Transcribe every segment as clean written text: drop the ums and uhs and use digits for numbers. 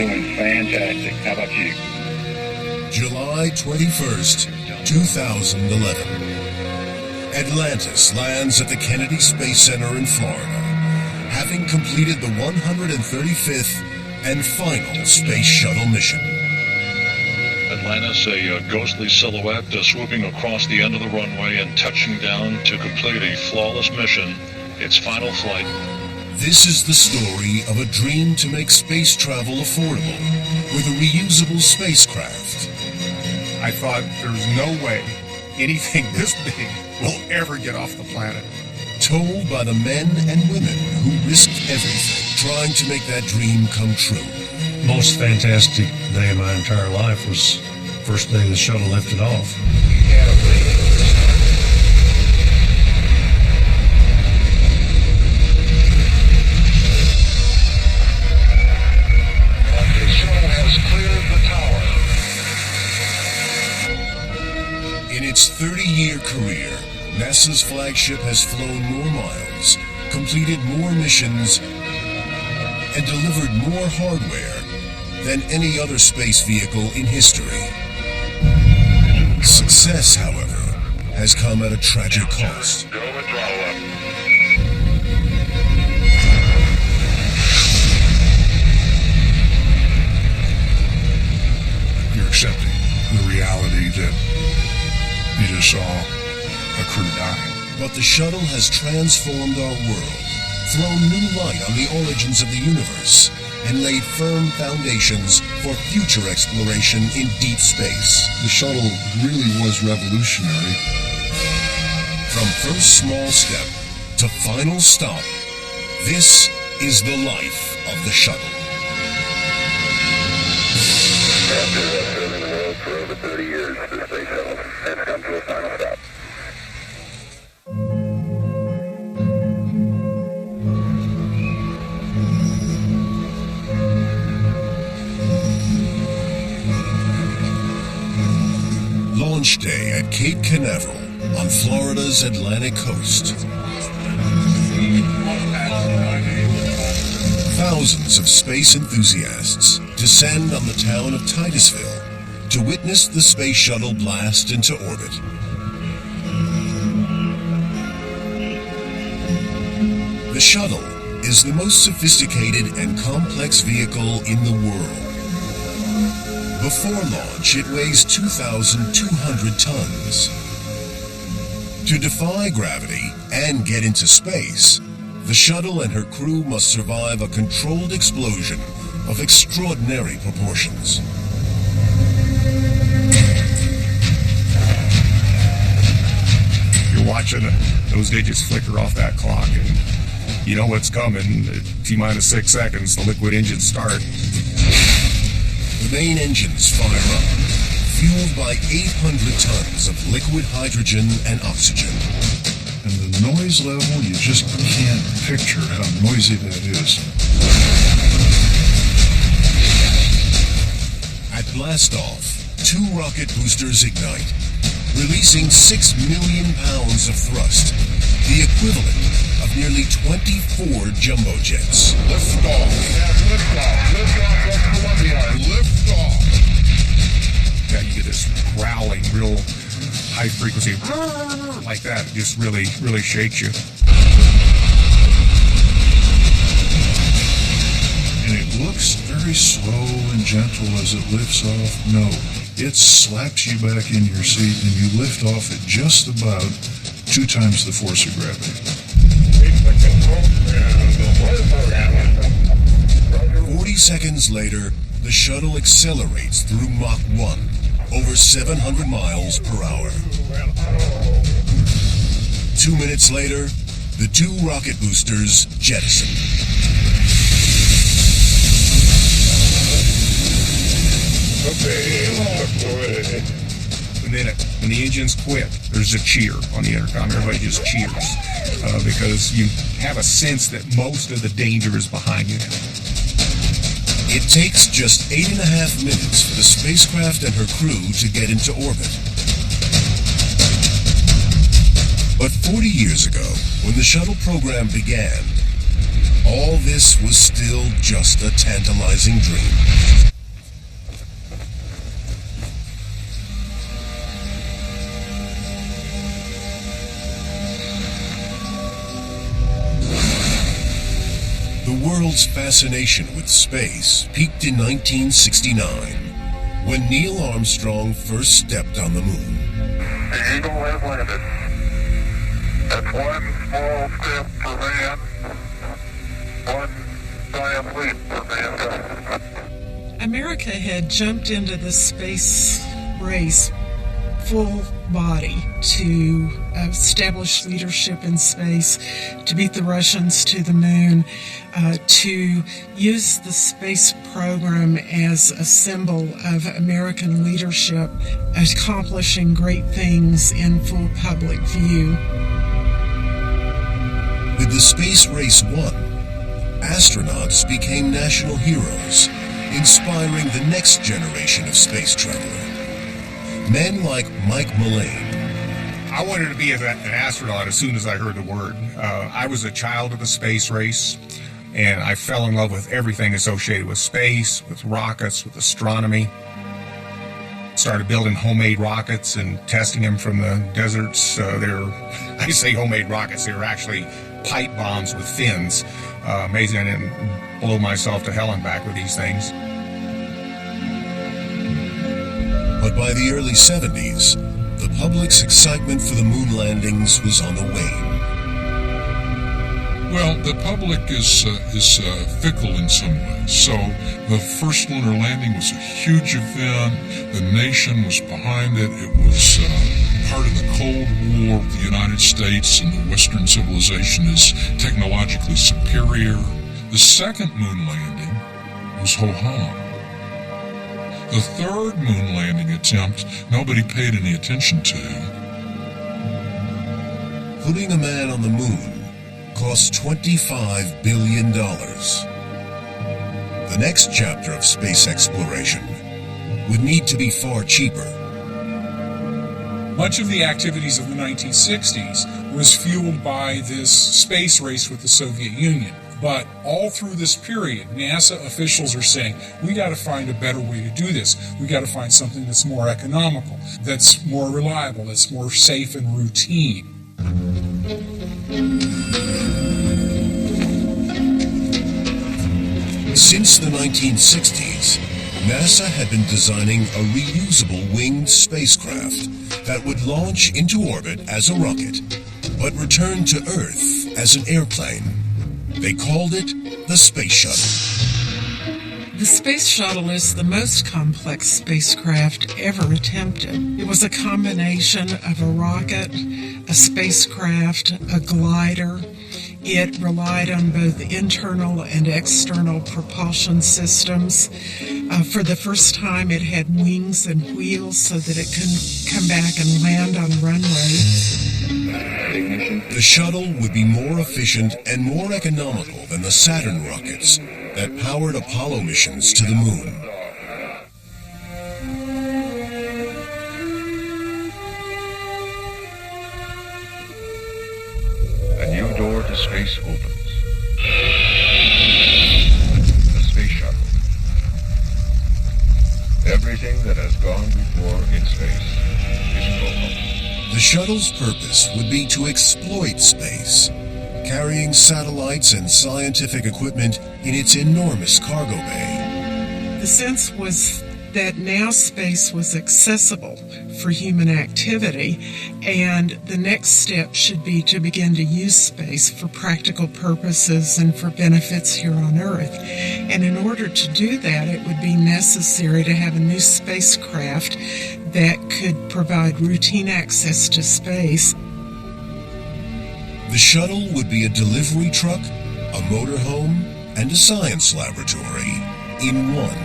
Doing fantastic. How about you? July 21st, 2011. Atlantis lands at the Kennedy Space Center in Florida, having completed the 135th and final Space Shuttle mission. Atlantis, a ghostly silhouette swooping across the end of the runway and touching down to complete a flawless mission, its final flight. This is the story of a dream to make space travel affordable with a reusable spacecraft. I thought there's no way anything this big will ever get off the planet. Told by the men and women who risked everything trying to make that dream come true. Most fantastic day of my entire life was the first day the shuttle lifted off. The shuttle has cleared the tower. In its 30-year career, NASA's flagship has flown more miles, completed more missions, and delivered more hardware than any other space vehicle in history. Success, however, has come at a tragic cost. Go and throttle up. You're accepting the reality that you just saw a crew die. But the shuttle has transformed our world, thrown new light on the origins of the universe, and laid firm foundations for future exploration in deep space. The shuttle really was revolutionary. From first small step to final stop, this is the life of the shuttle. After serving the world for over 30 years, the Space Shuttle has come to a final stop. Launch day at Cape Canaveral on Florida's Atlantic coast. Thousands of space enthusiasts descend on the town of Titusville to witness the space shuttle blast into orbit. The shuttle is the most sophisticated and complex vehicle in the world. Before launch, it weighs 2,200 tons. To defy gravity and get into space, the shuttle and her crew must survive a controlled explosion of extraordinary proportions. You're watching those digits flicker off that clock, and you know what's coming. T-minus 6 seconds, the liquid engines start. The main engines fire up, fueled by 800 tons of liquid hydrogen and oxygen. And the noise level, you just can't picture how noisy that is. At blastoff, 2 rocket boosters ignite, releasing 6 million pounds of thrust, the equivalent of nearly 24 jumbo jets. Liftoff. Liftoff. Liftoff of Columbia. Liftoff. Yeah, you get this growling, real high frequency, like that. It just really, really shakes you. And it looks very slow and gentle as it lifts off. No, it slaps you back in your seat and you lift off at just about 2 times the force of gravity. 40 seconds later, the shuttle accelerates through Mach 1, over 700 miles per hour. 2 minutes later, the 2 rocket boosters jettison. And then when the engines quit, there's a cheer on the intercom. Everybody just cheers because you have a sense that most of the danger is behind you now. It takes just 8.5 minutes for the spacecraft and her crew to get into orbit. But 40 years ago, when the shuttle program began, all this was still just a tantalizing dream. world's fascination with space peaked in 1969, when Neil Armstrong first stepped on the moon. The Eagle has landed. That's one small step for man, one giant leap for mankind. America had jumped into the space race full body to establish leadership in space, to beat the Russians to the moon, to use the space program as a symbol of American leadership, accomplishing great things in full public view. With the space race won, astronauts became national heroes, inspiring the next generation of space traveler. Men like Mike Mullane. I wanted to be an astronaut as soon as I heard the word. I was a child of the space race, and I fell in love with everything associated with space, with rockets, with astronomy. Started building homemade rockets and testing them from the deserts. I say homemade rockets, they were actually pipe bombs with fins. Amazing I didn't blow myself to hell and back with these things. But by the early 70s, the public's excitement for the moon landings was on the wane. Well, the public is fickle in some ways. So the first lunar landing was a huge event. The nation was behind it. It was part of the Cold War. The United States and the Western civilization is technologically superior. The second moon landing was ho-hum. The third moon landing attempt, nobody paid any attention to. Putting a man on the moon cost $25 billion. The next chapter of space exploration would need to be far cheaper. Much of the activities of the 1960s was fueled by this space race with the Soviet Union. But all through this period, NASA officials are saying, we got to find a better way to do this. We got to find something that's more economical, that's more reliable, that's more safe and routine. Since the 1960s, NASA had been designing a reusable winged spacecraft that would launch into orbit as a rocket, but return to Earth as an airplane. They called it the Space Shuttle. The Space Shuttle is the most complex spacecraft ever attempted. It was a combination of a rocket, a spacecraft, a glider. It relied on both internal and external propulsion systems. For the first time, it had wings and wheels so that it could come back and land on runway. The shuttle would be more efficient and more economical than the Saturn rockets that powered Apollo missions to the moon. A new door to space opens. The Space Shuttle. Everything that has gone before in space is over. The shuttle's purpose would be to exploit space, carrying satellites and scientific equipment in its enormous cargo bay. The sense was that now space was accessible for human activity, and the next step should be to begin to use space for practical purposes and for benefits here on Earth. And in order to do that, it would be necessary to have a new spacecraft that could provide routine access to space. The shuttle would be a delivery truck, a motorhome, and a science laboratory in one.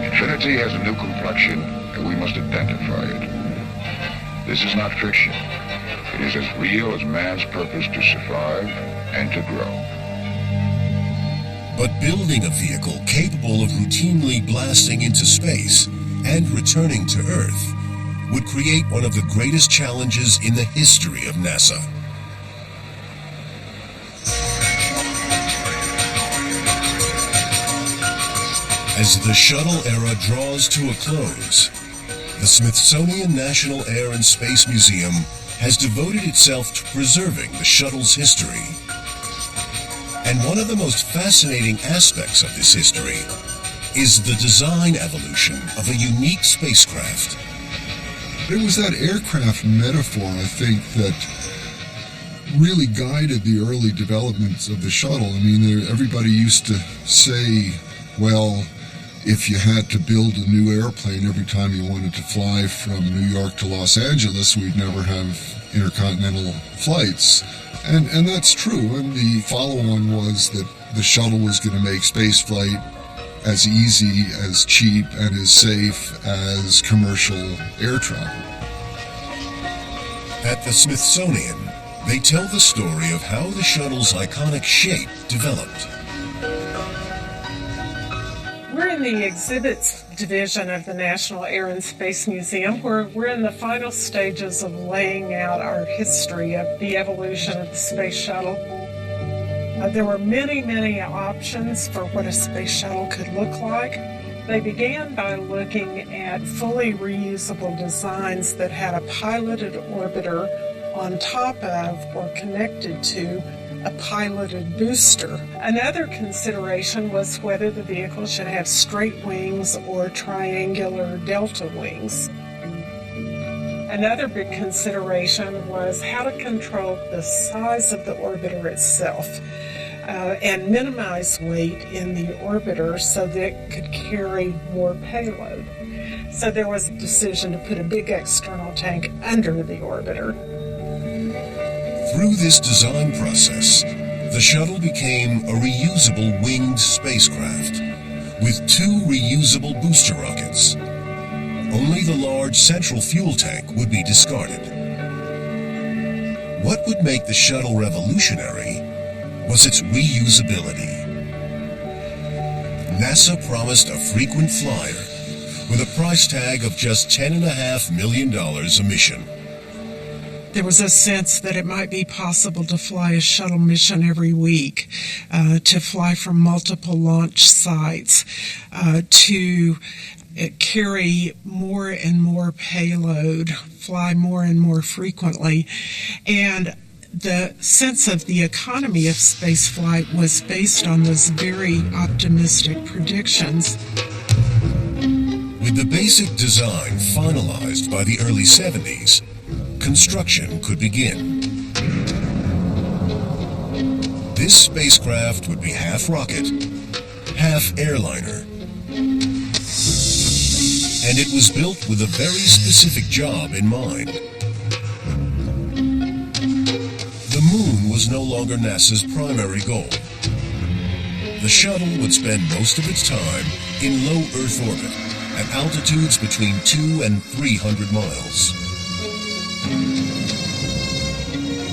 Infinity has a new complexion, and we must identify it. This is not fiction. It is as real as man's purpose to survive and to grow. But building a vehicle capable of routinely blasting into space and returning to Earth would create one of the greatest challenges in the history of NASA. As the shuttle era draws to a close, the Smithsonian National Air and Space Museum has devoted itself to preserving the shuttle's history. And one of the most fascinating aspects of this history is the design evolution of a unique spacecraft. It was that aircraft metaphor, I think, that really guided the early developments of the shuttle. I mean, everybody used to say, well, if you had to build a new airplane every time you wanted to fly from New York to Los Angeles, we'd never have intercontinental flights. And that's true. And the follow-on was that the shuttle was going to make spaceflight as easy, as cheap, and as safe as commercial air travel. At the Smithsonian, they tell the story of how the shuttle's iconic shape developed. We're in the exhibits division of the National Air and Space Museum, where we're in the final stages of laying out our history of the evolution of the space shuttle. There were many options for what a space shuttle could look like. They began by looking at fully reusable designs that had a piloted orbiter on top of or connected to a piloted booster. Another consideration was whether the vehicle should have straight wings or triangular delta wings. Another big consideration was how to control the size of the orbiter itself and minimize weight in the orbiter so that it could carry more payload. So there was a decision to put a big external tank under the orbiter. Through this design process, the shuttle became a reusable winged spacecraft with 2 reusable booster rockets. Only the large central fuel tank would be discarded. What would make the shuttle revolutionary was its reusability. NASA promised a frequent flyer with a price tag of just $10.5 million a mission. There was a sense that it might be possible to fly a shuttle mission every week, to fly from multiple launch sites, to carry more and more payload, fly more and more frequently. And the sense of the economy of spaceflight was based on those very optimistic predictions. With the basic design finalized by the early 70s, construction could begin. This spacecraft would be half rocket, half airliner. And it was built with a very specific job in mind. The moon was no longer NASA's primary goal. The shuttle would spend most of its time in low Earth orbit at altitudes between 200 and 300 miles.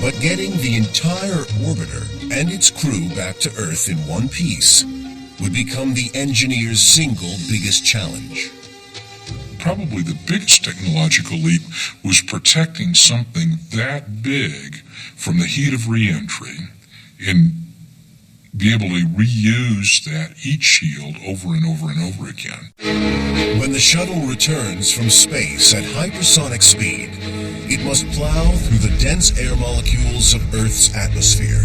But getting the entire orbiter and its crew back to Earth in one piece would become the engineers' single biggest challenge. Probably the biggest technological leap was protecting something that big from the heat of re-entry and be able to reuse that heat shield over and over and over again. When the shuttle returns from space at hypersonic speed, it must plow through the dense air molecules of Earth's atmosphere.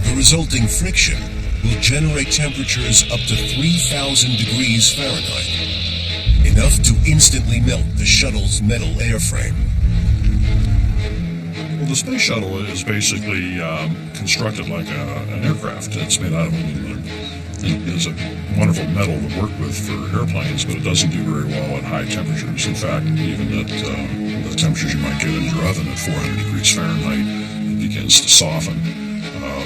The resulting friction will generate temperatures up to 3,000 degrees Fahrenheit, enough to instantly melt the shuttle's metal airframe. Well, the space shuttle is basically constructed like an aircraft. It's made out of aluminum. It is a wonderful metal to work with for airplanes, but it doesn't do very well at high temperatures. In fact, even at the temperatures you might get in your oven at 400 degrees Fahrenheit, it begins to soften.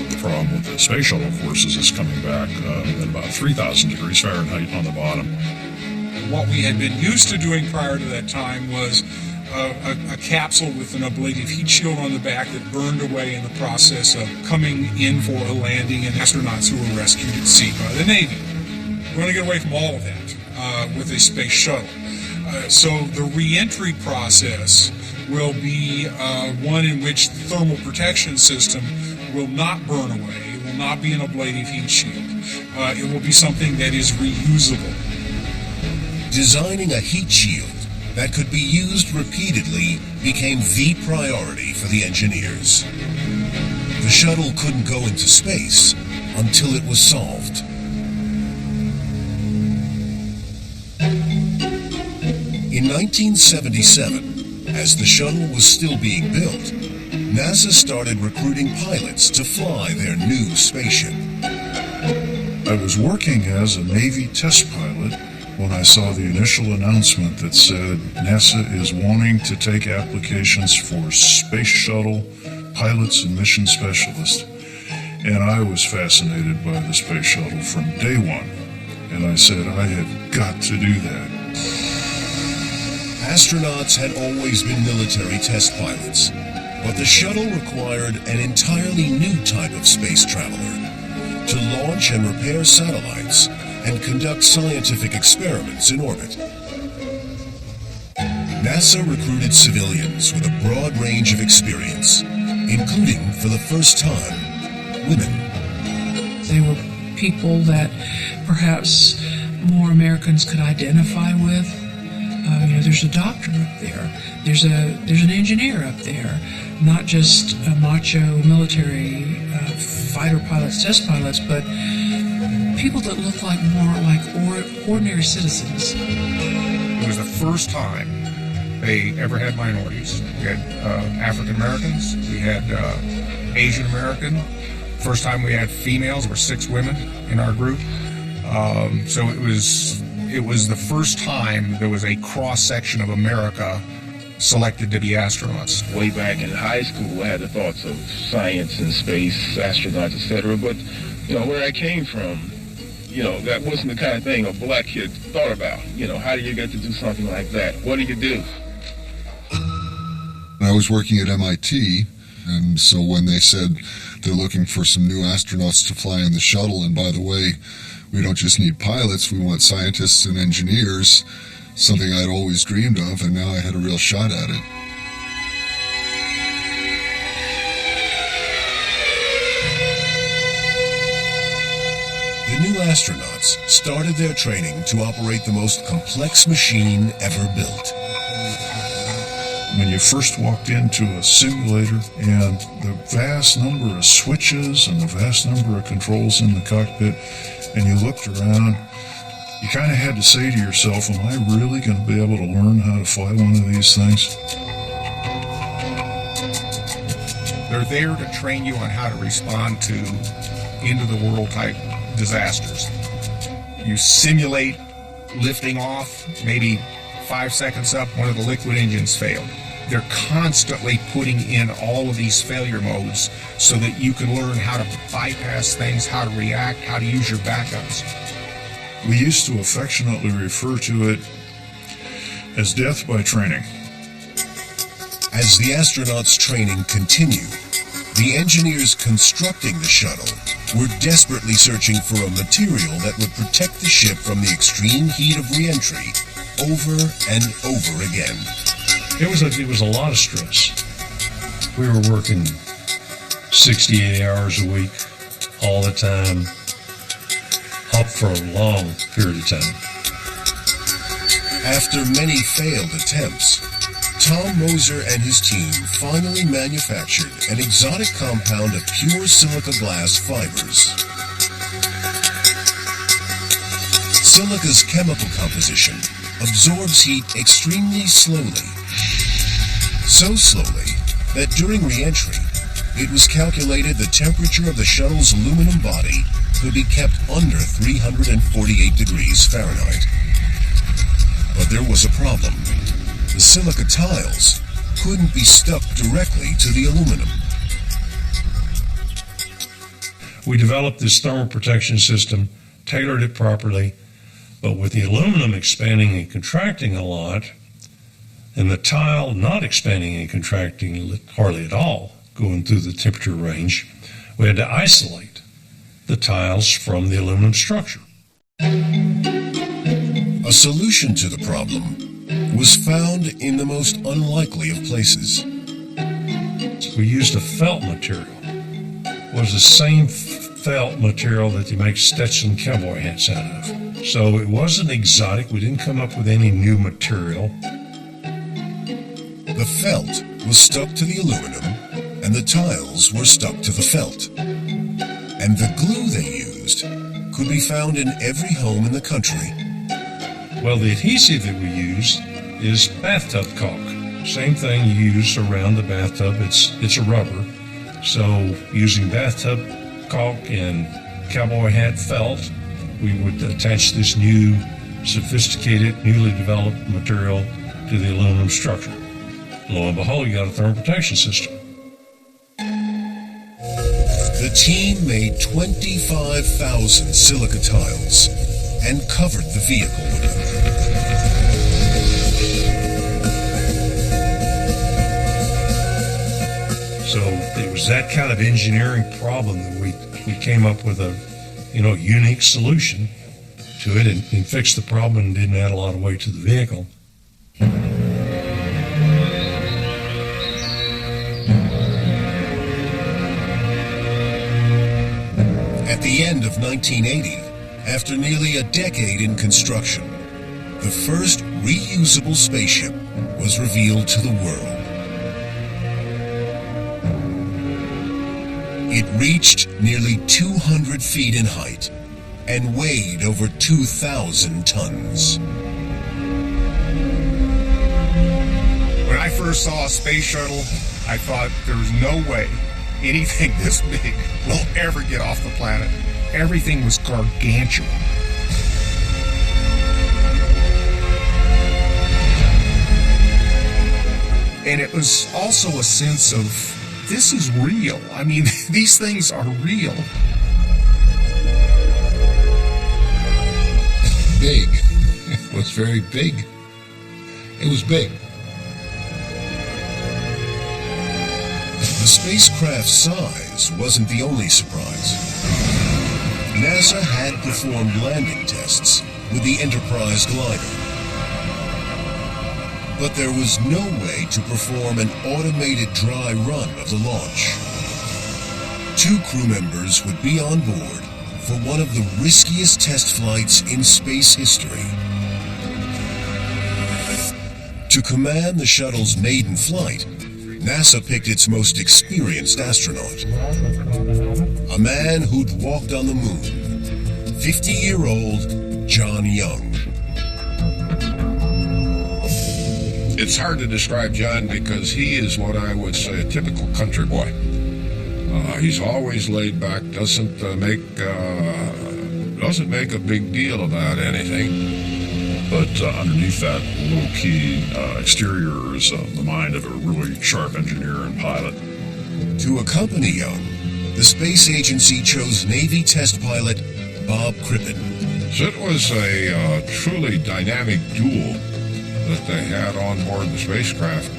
The problem with the space shuttle, of course, is it's coming back at about 3,000 degrees Fahrenheit on the bottom. What we had been used to doing prior to that time was a capsule with an ablative heat shield on the back that burned away in the process of coming in for a landing, and astronauts who were rescued at sea by the Navy. We're going to get away from all of that with a space shuttle. So the re-entry process will be one in which the thermal protection system will not burn away. It will not be an ablative heat shield. It will be something that is reusable. Designing a heat shield that could be used repeatedly became the priority for the engineers. The shuttle couldn't go into space until it was solved. In 1977, as the shuttle was still being built, NASA started recruiting pilots to fly their new spaceship. I was working as a Navy test pilot when I saw the initial announcement that said NASA is wanting to take applications for space shuttle pilots and mission specialists. And I was fascinated by the space shuttle from day one. And I said, I have got to do that. Astronauts had always been military test pilots, but the shuttle required an entirely new type of space traveler to launch and repair satellites and conduct scientific experiments in orbit. NASA recruited civilians with a broad range of experience, including, for the first time, women. They were people that perhaps more Americans could identify with. There's a doctor up there. There's an engineer up there. Not just a macho military fighter pilots, test pilots, but people that look like more like ordinary citizens. It was the first time they ever had minorities. We had African Americans. We had Asian American. First time we had females. There were 6 women in our group. So it was the first time there was a cross-section of America selected to be astronauts. Way back in high school, I had the thoughts of science and space, astronauts, etc. But, where I came from, that wasn't the kind of thing a black kid thought about. How do you get to do something like that? What do you do? I was working at MIT, and so when they said they're looking for some new astronauts to fly in the shuttle, and by the way, we don't just need pilots, we want scientists and engineers, something I'd always dreamed of, and now I had a real shot at it. The new astronauts started their training to operate the most complex machine ever built. When you first walked into a simulator and the vast number of switches and the vast number of controls in the cockpit, and you looked around, you kind of had to say to yourself, am I really going to be able to learn how to fly one of these things? They're there to train you on how to respond to end-of-the-world type disasters. You simulate lifting off, maybe 5 seconds up, one of the liquid engines failed. They're constantly putting in all of these failure modes so that you can learn how to bypass things, how to react, how to use your backups. We used to affectionately refer to it as death by training. As the astronauts' training continued, the engineers constructing the shuttle were desperately searching for a material that would protect the ship from the extreme heat of re-entry over and over again. It was a lot of stress. We were working 68 hours a week, all the time, up for a long period of time. After many failed attempts, Tom Moser and his team finally manufactured an exotic compound of pure silica glass fibers. Silica's chemical composition absorbs heat extremely slowly. So slowly that during re-entry, it was calculated the temperature of the shuttle's aluminum body could be kept under 348 degrees Fahrenheit. But there was a problem. The silica tiles couldn't be stuck directly to the aluminum. We developed this thermal protection system, tailored it properly, but with the aluminum expanding and contracting a lot, and the tile not expanding and contracting hardly at all, going through the temperature range, we had to isolate the tiles from the aluminum structure. A solution to the problem was found in the most unlikely of places. We used a felt material. It was the same felt material that you make Stetson cowboy hats out of. So it wasn't exotic. We didn't come up with any new material. The felt was stuck to the aluminum and the tiles were stuck to the felt. And the glue they used could be found in every home in the country. Well, the adhesive that we used is bathtub caulk. Same thing you use around the bathtub. It's a rubber. So using bathtub caulk and cowboy hat felt, we would attach this new, sophisticated, newly developed material to the aluminum structure. Lo and behold, you got a thermal protection system. The team made 25,000 silica tiles and covered the vehicle with them. So it was that kind of engineering problem that we came up with a unique solution to it and fixed the problem and didn't add a lot of weight to the vehicle. At the end of 1980, after nearly a decade in construction, the first reusable spaceship was revealed to the world. It reached nearly 200 feet in height and weighed over 2,000 tons. When I first saw a space shuttle, I thought there was no way anything this big will ever get off the planet. Everything was gargantuan. And it was also a sense of, this is real. I mean, these things are real. Big. It was very big. It was big. The spacecraft's size wasn't the only surprise. NASA had performed landing tests with the Enterprise glider. But there was no way to perform an automated dry run of the launch. 2 crew members would be on board for one of the riskiest test flights in space history. To command the shuttle's maiden flight, NASA picked its most experienced astronaut, a man who'd walked on the moon, 50-year-old John Young. It's hard to describe John because he is what I would say a typical country boy. He's always laid back, doesn't make a big deal about anything. But underneath that low-key exterior is the mind of a really sharp engineer and pilot. To accompany Young, the space agency chose Navy test pilot Bob Crippen. So it was a truly dynamic duel that they had on board the spacecraft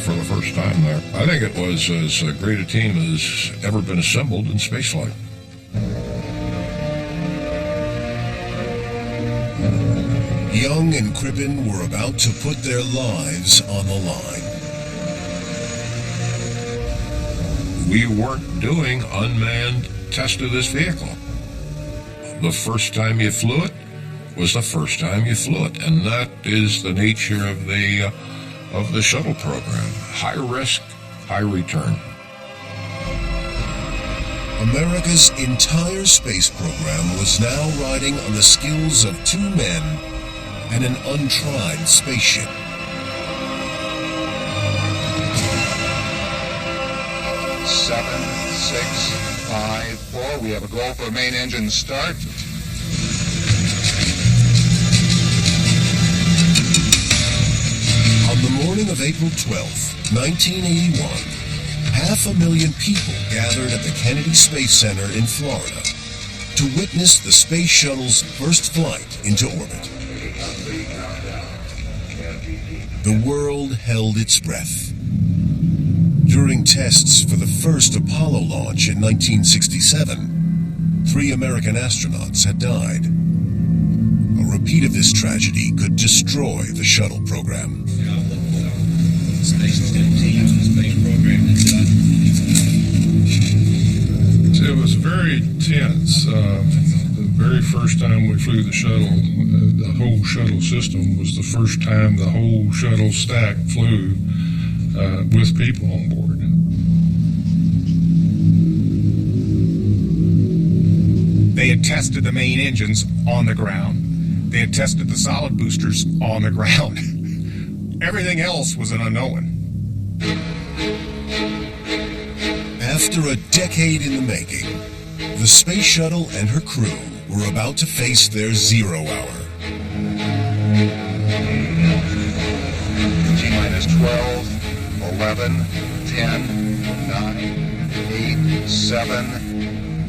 for the first time there. I think it was as great a team as ever been assembled in spaceflight. Young and Crippen were about to put their lives on the line. We weren't doing unmanned test of this vehicle. The first time you flew it was the first time you flew it, and that is the nature of the shuttle program. High risk, high return. America's entire space program was now riding on the skills of 2 men and an untried spaceship. Seven, 6, 5, 4. We have a go for main engine start. On the morning of April 12th, 1981, 500,000 people gathered at the Kennedy Space Center in Florida to witness the space shuttle's first flight into orbit. The world held its breath. During tests for the first Apollo launch in 1967, 3 American astronauts had died. A repeat of this tragedy could destroy the shuttle program. It was very tense. The very first time we flew the shuttle, the whole shuttle system was the first time the whole shuttle stack flew with people on board. They had tested the main engines on the ground. They had tested the solid boosters on the ground. Everything else was an unknown. After a decade in the making, the space shuttle and her crew were about to face their 0 hour. T-minus 12, 11, 10, 9, 8, 7.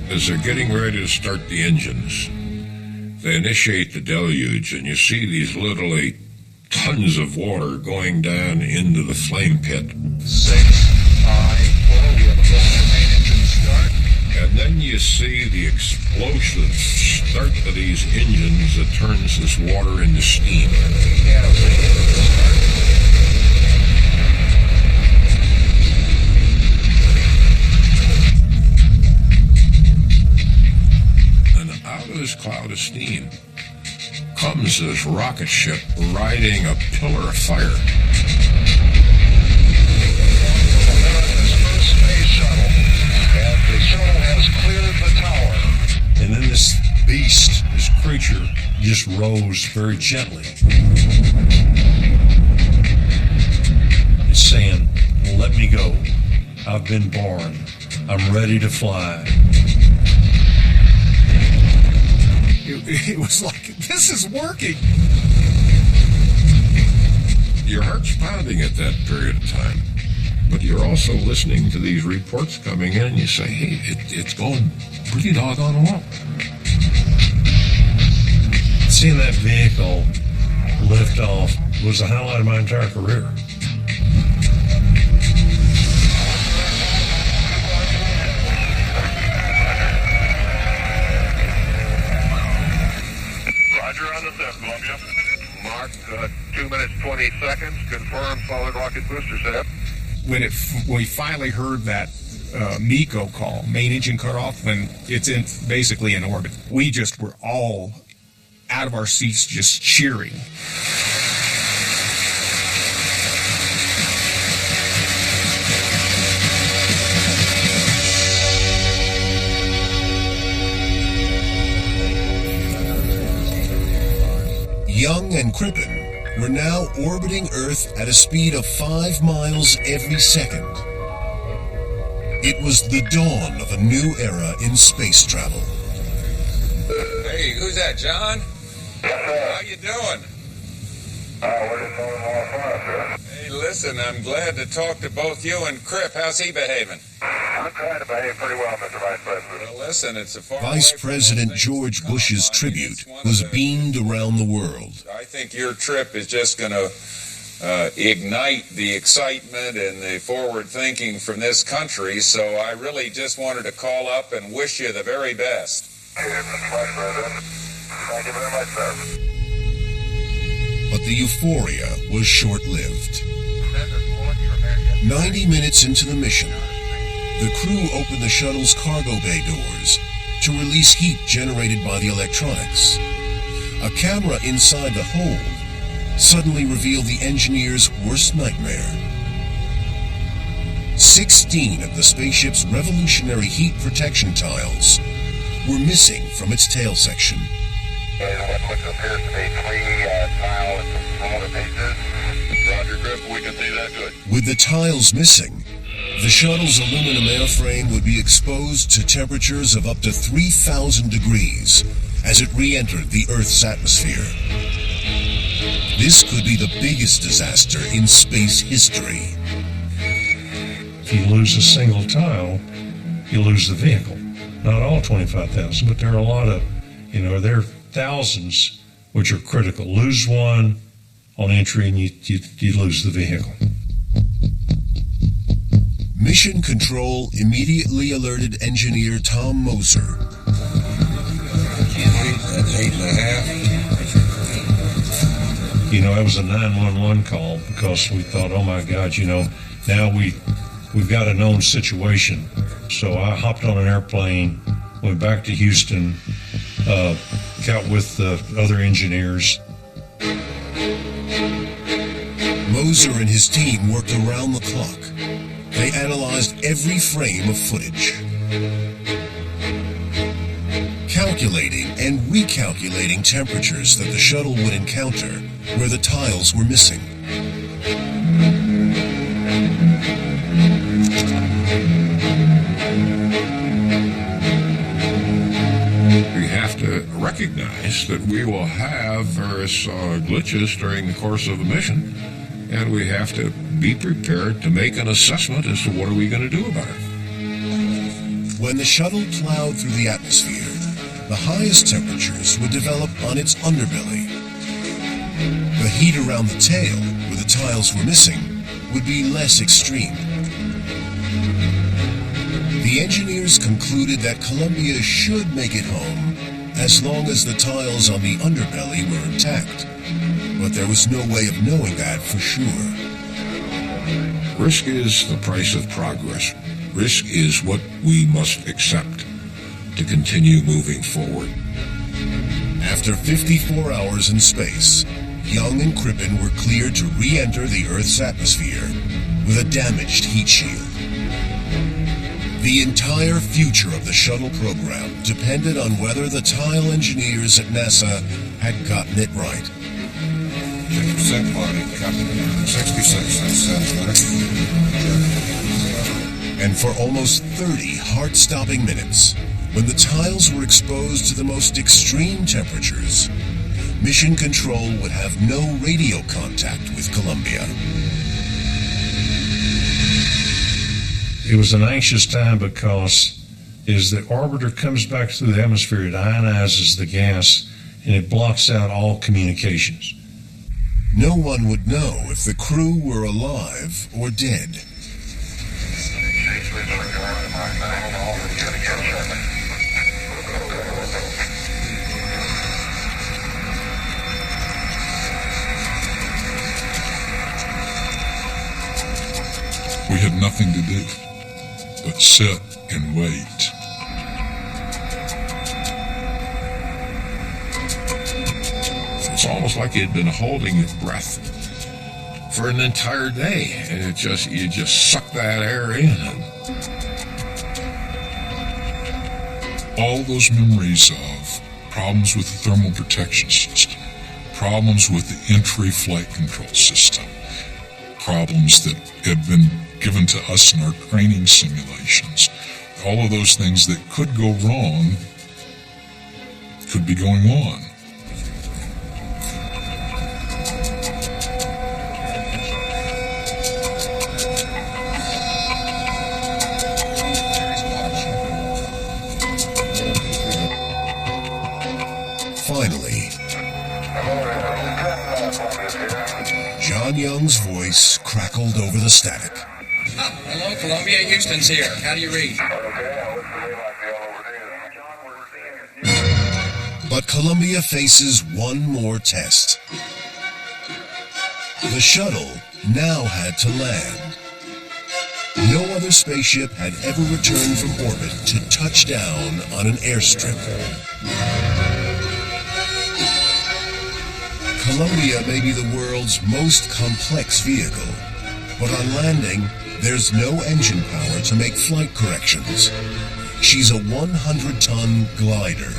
As they're getting ready to start the engines, they initiate the deluge, and you see these literally tons of water going down into the flame pit. 6, 5, 4, we have a go to main engine start. And then you see the explosive start of these engines that turns this water into steam. And out of this cloud of steam comes this rocket ship riding a pillar of fire. America's first space shuttle, and the shuttle has cleared the tower. And then this beast, this creature, just rose very gently. It's saying, let me go. I've been born. I'm ready to fly. It was like, this is working. Your heart's pounding at that period of time, but you're also listening to these reports coming in, and you say, hey, it's going pretty doggone well. Seeing that vehicle lift off was the highlight of my entire career. Roger on the set, Columbia. Mark, 2 minutes, 20 seconds. Confirm solid rocket booster set. When we finally heard that MECO call, main engine cut off, when it's basically in orbit, we just were all out of our seats just cheering. Young and Crippen were now orbiting Earth at a speed of 5 miles every second. It was the dawn of a new era in space travel. Hey, who's that, John? How you doing? We're just going all far, sir. Hey, listen, I'm glad to talk to both you and Crip. How's he behaving? I'm trying to behave pretty well, Mr. Vice President. Well, listen, it's a far Vice away from President things George to come. Bush's I mean, tribute it's one of was the- beamed around the world. I think your trip is just going to ignite the excitement and the forward thinking from this country, so I really just wanted to call up and wish you the very best. Here, Mr. Vice President. Thank you very much, sir. But the euphoria was short-lived. 90 minutes into the mission, the crew opened the shuttle's cargo bay doors to release heat generated by the electronics. A camera inside the hold suddenly revealed the engineer's worst nightmare. 16 of the spaceship's revolutionary heat protection tiles were missing from its tail section. What appears to be 3 tile and some smaller pieces. Roger, Griff, we can see that good. With the tiles missing, the shuttle's aluminum airframe would be exposed to temperatures of up to 3,000 degrees as it re-entered the Earth's atmosphere. This could be the biggest disaster in space history. If you lose a single tile, you lose the vehicle. Not all 25,000, but there are a lot of, there are thousands which are critical. Lose one on entry and you lose the vehicle. Mission Control immediately alerted engineer Tom Moser. That's 8.5. That was a 911 call because we thought, oh my God, now we've got a known situation. So I hopped on an airplane, went back to Houston, got with the other engineers. Moser and his team worked around the clock. They analyzed every frame of footage. Count calculating and recalculating temperatures that the shuttle would encounter where the tiles were missing. We have to recognize that we will have various glitches during the course of the mission, and we have to be prepared to make an assessment as to what are we going to do about it. When the shuttle plowed through the atmosphere, the highest temperatures would develop on its underbelly. The heat around the tail, where the tiles were missing, would be less extreme. The engineers concluded that Columbia should make it home as long as the tiles on the underbelly were intact, but there was no way of knowing that for sure. Risk is the price of progress. Risk is what we must accept to continue moving forward. After 54 hours in space, Young and Crippen were cleared to re-enter the Earth's atmosphere with a damaged heat shield. The entire future of the shuttle program depended on whether the tile engineers at NASA had gotten it right. 50% quality, 66, that's better. And for almost 30 heart-stopping minutes, when the tiles were exposed to the most extreme temperatures, Mission Control would have no radio contact with Columbia. It was an anxious time because as the orbiter comes back through the atmosphere, it ionizes the gas and it blocks out all communications. No one would know if the crew were alive or dead. We had nothing to do but sit and wait. It's almost like you'd been holding your breath for an entire day, and you just suck that air in. All those memories of problems with the thermal protection system, problems with the entry flight control system, problems that have been given to us in our training simulations, all of those things that could go wrong could be going on. Finally, John Young's voice crackled over the static. Oh, hello, Columbia. Houston's here. How do you read? But Columbia faces one more test. The shuttle now had to land. No other spaceship had ever returned from orbit to touch down on an airstrip. Columbia may be the world's most complex vehicle, but on landing, there's no engine power to make flight corrections. She's a 100-ton glider.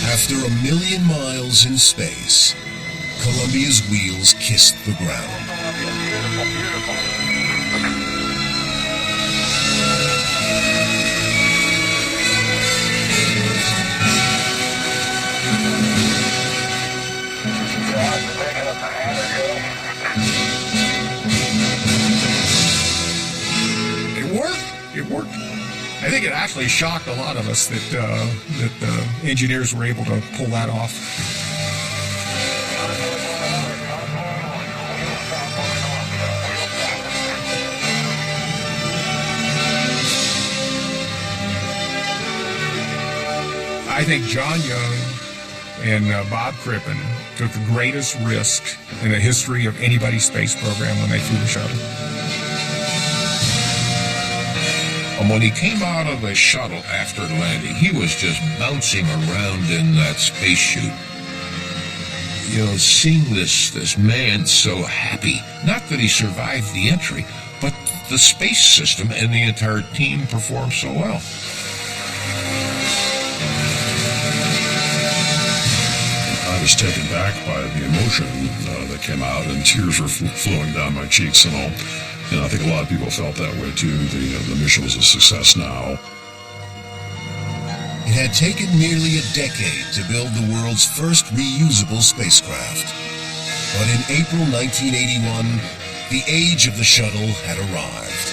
After 1 million miles in space, Columbia's wheels kissed the ground. It worked. I think it actually shocked a lot of us that the engineers were able to pull that off. I think John Young and Bob Crippen took the greatest risk in the history of anybody's space program when they flew the shuttle. And when he came out of the shuttle after landing, he was just bouncing around in that space chute. You know, seeing this man so happy, not that he survived the entry, but the space system and the entire team performed so well. I was taken back by the emotion that came out, and tears were flowing down my cheeks and all. And I think a lot of people felt that way too. The mission was a success now. It had taken nearly a decade to build the world's first reusable spacecraft. But in April 1981, the age of the shuttle had arrived.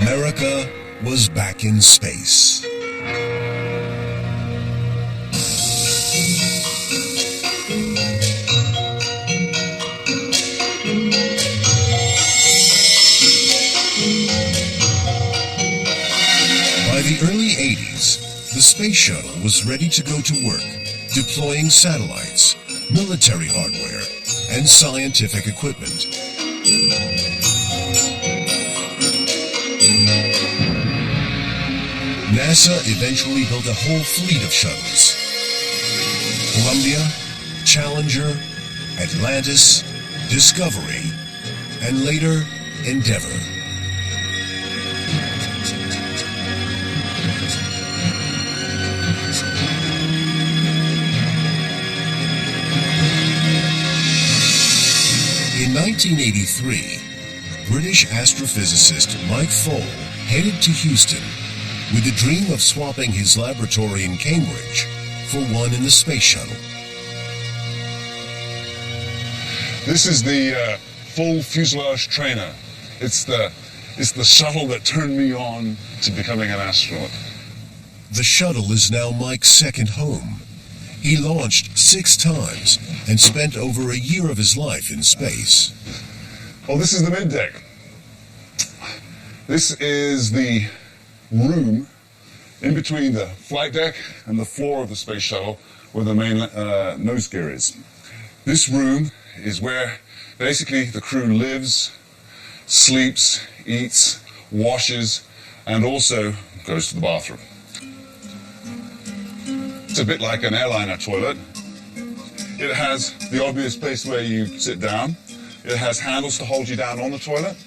America was back in space. By the early 80s, the space shuttle was ready to go to work, deploying satellites, military hardware, and scientific equipment. NASA eventually built a whole fleet of shuttles. Columbia, Challenger, Atlantis, Discovery, and later Endeavour. In 1983, British astrophysicist Mike Fole headed to Houston with the dream of swapping his laboratory in Cambridge for one in the space shuttle. This is the full fuselage trainer. It's the shuttle that turned me on to becoming an astronaut. The shuttle is now Mike's second home. He launched 6 times and spent over a year of his life in space. Well, this is the middeck. This is the room in between the flight deck and the floor of the space shuttle where the main nose gear is. This room is where basically the crew lives, sleeps, eats, washes, and also goes to the bathroom. It's a bit like an airliner toilet. It has the obvious place where you sit down. It has handles to hold you down on the toilet.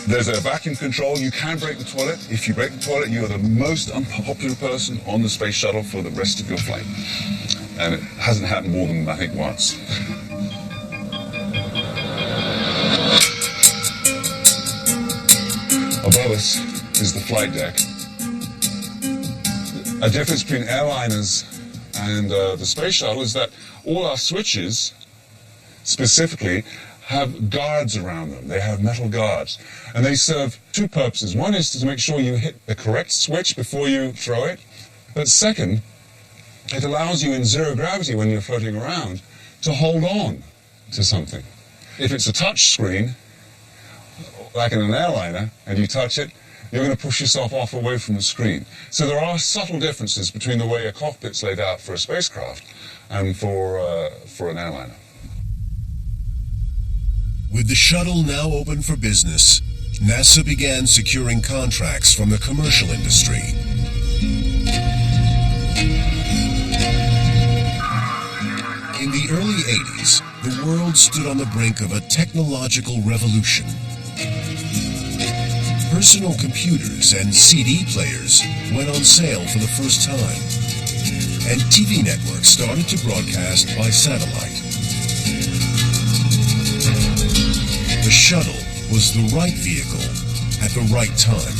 There's a vacuum control. You can break the toilet. If you break the toilet, you are the most unpopular person on the space shuttle for the rest of your flight. And it hasn't happened more than, I think, once. Above us is the flight deck. A difference between airliners and the space shuttle is that all our switches, specifically, have guards around them. They have metal guards. And they serve 2 purposes. One is to make sure you hit the correct switch before you throw it. But second, it allows you in zero gravity when you're floating around to hold on to something. If it's a touch screen, like in an airliner, and you touch it, you're going to push yourself off away from the screen. So there are subtle differences between the way a cockpit's laid out for a spacecraft and for an airliner. With the shuttle now open for business, NASA began securing contracts from the commercial industry. In the early 80s, the world stood on the brink of a technological revolution. Personal computers and CD players went on sale for the first time, and TV networks started to broadcast by satellite. The shuttle was the right vehicle at the right time,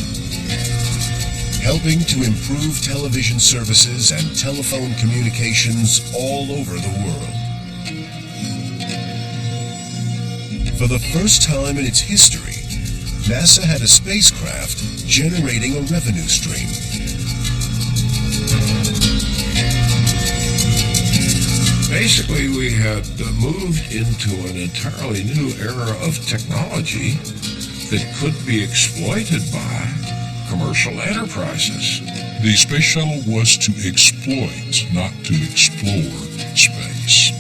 helping to improve television services and telephone communications all over the world. For the first time in its history, NASA had a spacecraft generating a revenue stream. Basically, we had moved into an entirely new era of technology that could be exploited by commercial enterprises. The space shuttle was to exploit, not to explore space.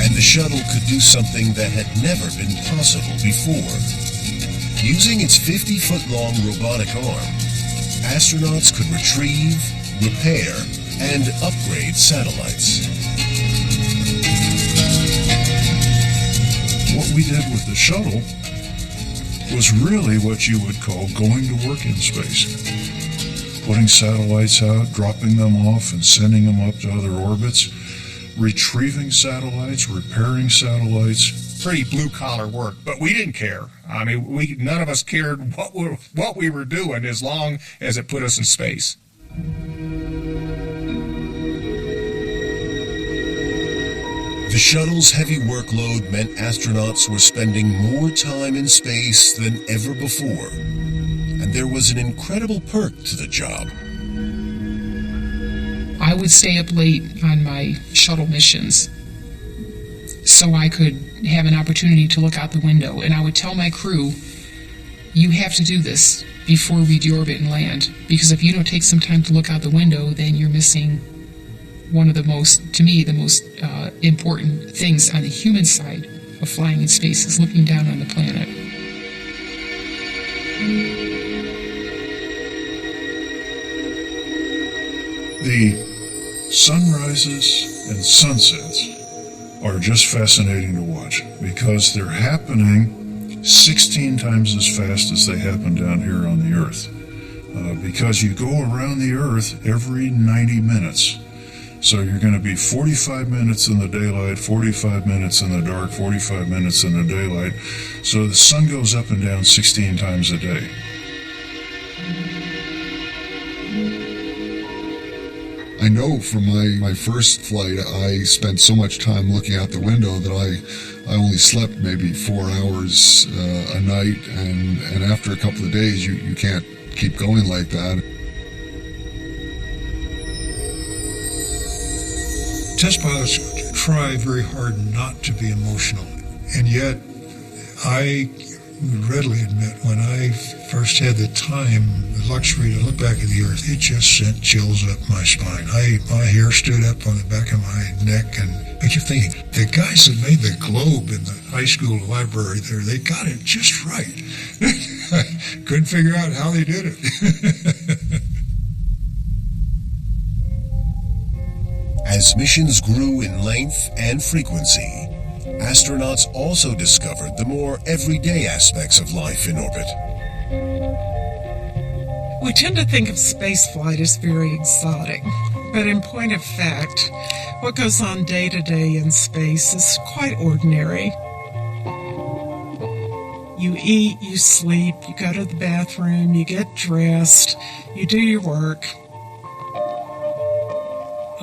And the shuttle could do something that had never been possible before. Using its 50-foot-long robotic arm, astronauts could retrieve, repair, and upgrade satellites. What we did with the shuttle was really what you would call going to work in space. Putting satellites out, dropping them off, and sending them up to other orbits, retrieving satellites, repairing satellites. Pretty blue-collar work, but we didn't care. I mean, none of us cared what we were doing as long as it put us in space. The shuttle's heavy workload meant astronauts were spending more time in space than ever before. And there was an incredible perk to the job. I would stay up late on my shuttle missions so I could have an opportunity to look out the window. And I would tell my crew, you have to do this before we deorbit and land. Because if you don't take some time to look out the window, then you're missing one of the most important things on the human side of flying in space is looking down on the planet. The sunrises and sunsets are just fascinating to watch because they're happening 16 times as fast as they happen down here on the Earth. Because you go around the Earth every 90 minutes. So you're going to be 45 minutes in the daylight, 45 minutes in the dark, 45 minutes in the daylight. So the sun goes up and down 16 times a day. I know from my first flight, I spent so much time looking out the window that I only slept maybe 4 hours a night, and after a couple of days, you can't keep going like that. Test pilots try very hard not to be emotional, and yet I would readily admit when I first had the time, the luxury to look back at the Earth, it just sent chills up my spine. My hair stood up on the back of my neck, and I kept thinking, the guys that made the globe in the high school library there, they got it just right. I couldn't figure out how they did it. As missions grew in length and frequency, astronauts also discovered the more everyday aspects of life in orbit. We tend to think of spaceflight as very exotic, but in point of fact, what goes on day to day in space is quite ordinary. You eat, you sleep, you go to the bathroom, you get dressed, you do your work.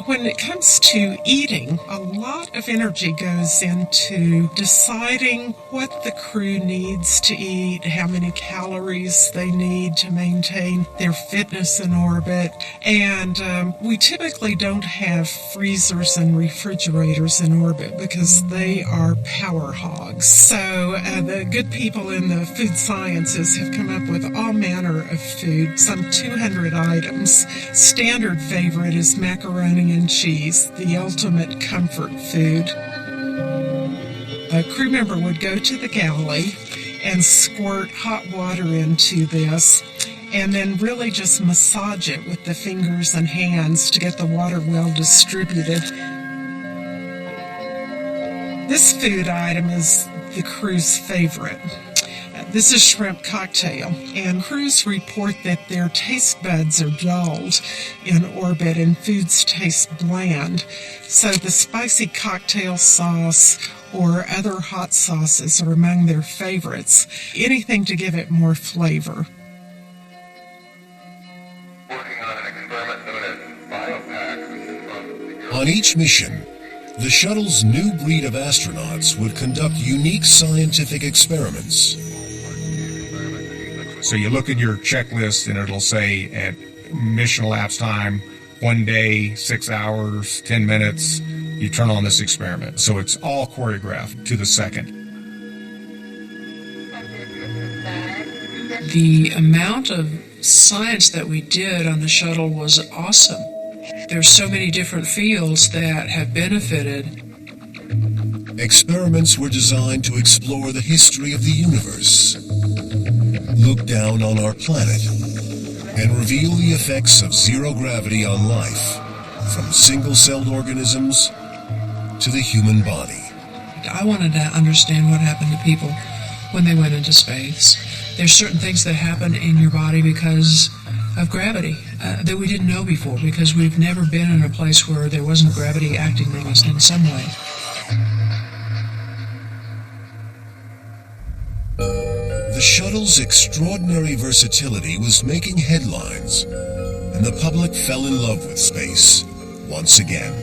When it comes to eating, a lot of energy goes into deciding what the crew needs to eat, how many calories they need to maintain their fitness in orbit, and we typically don't have freezers and refrigerators in orbit because they are power hogs. So the good people in the food sciences have come up with all manner of food, some 200 items. Standard favorite is macaroni and cheese, the ultimate comfort food. A crew member would go to the galley and squirt hot water into this and then really just massage it with the fingers and hands to get the water well distributed. This food item is the crew's favorite. This is shrimp cocktail, and crews report that their taste buds are dulled in orbit and foods taste bland. So the spicy cocktail sauce or other hot sauces are among their favorites. Anything to give it more flavor. On each mission, the shuttle's new breed of astronauts would conduct unique scientific experiments. So you look at your checklist and it'll say at mission elapsed time, 1 day, 6 hours, 10 minutes, you turn on this experiment. So it's all choreographed to the second. The amount of science that we did on the shuttle was awesome. There's so many different fields that have benefited. Experiments were designed to explore the history of the universe, look down on our planet, and reveal the effects of zero gravity on life, from single-celled organisms to the human body. I wanted to understand what happened to people when they went into space. There's certain things that happen in your body because of gravity that we didn't know before, because we've never been in a place where there wasn't gravity acting on us in some way. The shuttle's extraordinary versatility was making headlines, and the public fell in love with space once again.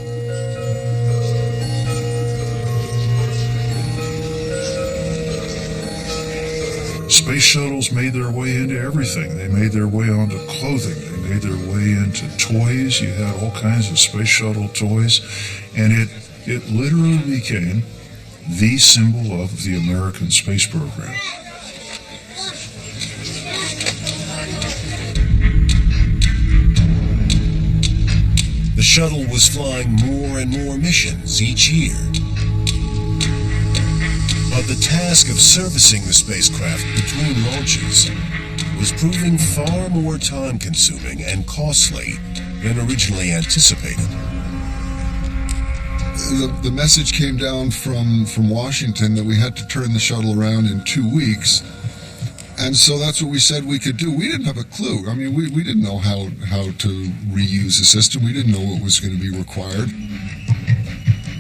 Space shuttles made their way into everything. They made their way onto clothing. They made their way into toys. You had all kinds of space shuttle toys, and it literally became the symbol of the American space program. The shuttle was flying more and more missions each year. But the task of servicing the spacecraft between launches was proving far more time-consuming and costly than originally anticipated. The message came down from Washington that we had to turn the shuttle around in 2 weeks. And so that's what we said we could do. We didn't have a clue. I mean, we didn't know how to reuse the system. We didn't know what was going to be required.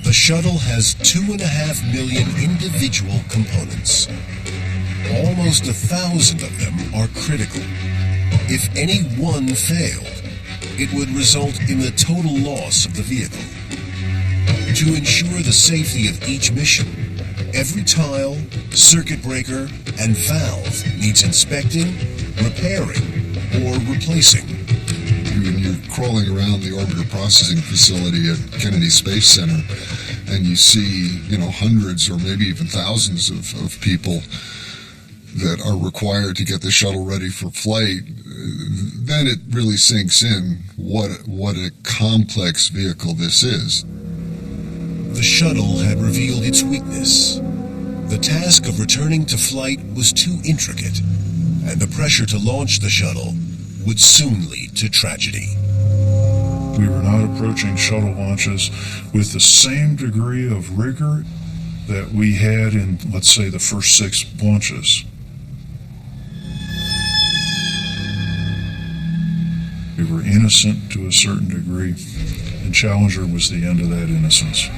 The shuttle has 2.5 million individual components. Almost 1,000 of them are critical. If any one failed, it would result in the total loss of the vehicle. To ensure the safety of each mission, every tile, circuit breaker, and valve needs inspecting, repairing, or replacing. When you're crawling around the orbiter processing facility at Kennedy Space Center and you see, hundreds or maybe even thousands of people that are required to get the shuttle ready for flight, then it really sinks in what a complex vehicle this is. The shuttle had revealed its weakness. The task of returning to flight was too intricate, and the pressure to launch the shuttle would soon lead to tragedy. We were not approaching shuttle launches with the same degree of rigor that we had in, let's say, the first 6 launches. We were innocent to a certain degree, and Challenger was the end of that innocence.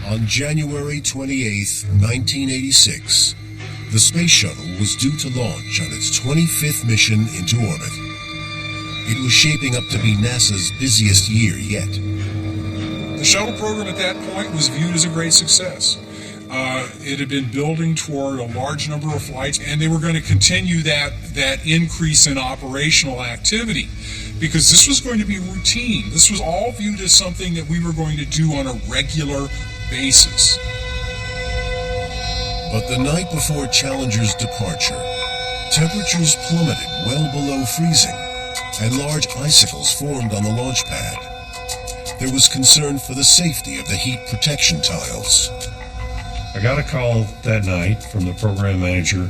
On January 28, 1986, the Space Shuttle was due to launch on its 25th mission into orbit. It was shaping up to be NASA's busiest year yet. The shuttle program at that point was viewed as a great success. It had been building toward a large number of flights, and they were going to continue that increase in operational activity because this was going to be routine. This was all viewed as something that we were going to do on a regular basis. But the night before Challenger's departure, temperatures plummeted well below freezing, and large icicles formed on the launch pad. There was concern for the safety of the heat protection tiles. I got a call that night from the program manager,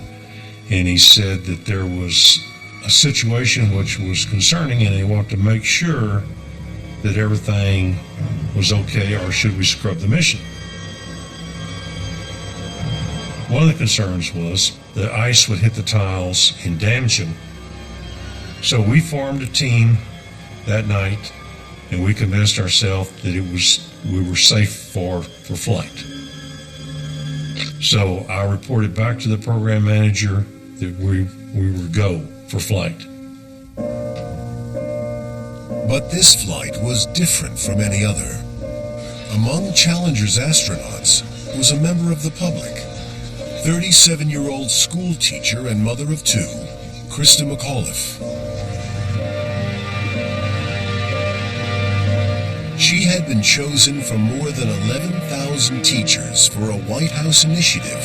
and he said that there was a situation which was concerning, and they wanted to make sure that everything was okay, or should we scrub the mission? One of the concerns was the ice would hit the tiles and damage them. So we formed a team that night, and we convinced ourselves that we were safe for flight. So I reported back to the program manager that we were go for flight. But this flight was different from any other. Among Challenger's astronauts was a member of the public, 37-year-old school teacher and mother of two, Krista McAuliffe. She had been chosen from more than 11,000 teachers for a White House initiative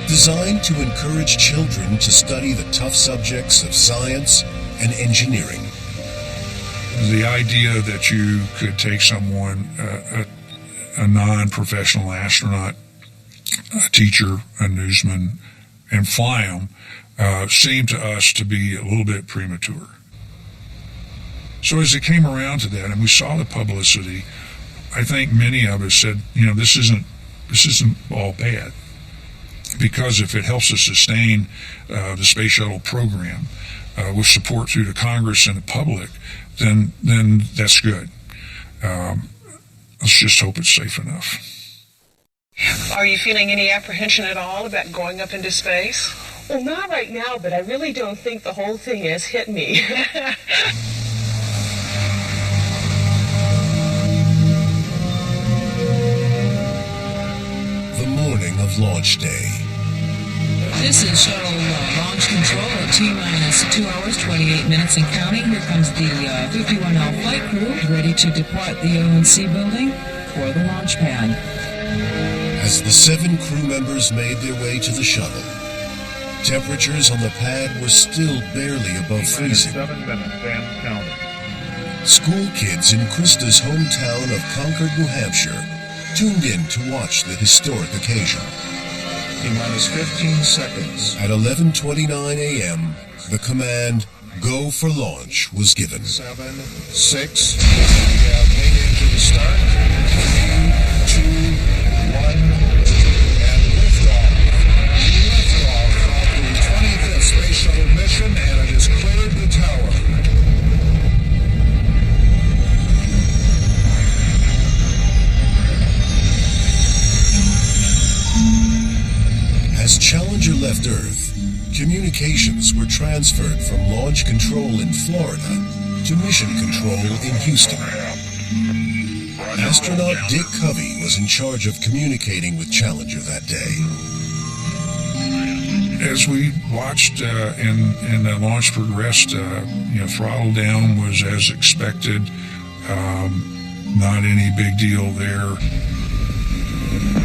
designed to encourage children to study the tough subjects of science and engineering. The idea that you could take someone, a non-professional astronaut, a teacher, a newsman, and fly them seemed to us to be a little bit premature. So as it came around to that and we saw the publicity, I think many of us said, this isn't all bad. Because if it helps us sustain the space shuttle program with support through the Congress and the public, then that's good. Let's just hope it's safe enough. Are you feeling any apprehension at all about going up into space? Well, not right now, but I really don't think the whole thing has hit me. The morning of launch day. This is Shuttle launch control at T-minus 2 hours, 28 minutes and counting. Here comes the 51L flight crew ready to depart the O&C building for the launch pad. As the 7 crew members made their way to the shuttle, temperatures on the pad were still barely above freezing. 7 minutes and counting. School kids in Krista's hometown of Concord, New Hampshire, tuned in to watch the historic occasion. T-minus 15 seconds. At 11:29 a.m., the command, "Go for launch," was given. 7, 6, we have main engine start. 3, 2, 1, and liftoff. Liftoff of the 25th Space Shuttle mission, and it has cleared the tower. As Challenger left Earth, communications were transferred from launch control in Florida to mission control in Houston. Astronaut Dick Covey was in charge of communicating with Challenger that day. As we watched and the launch progressed, throttle down was as expected. Not any big deal there.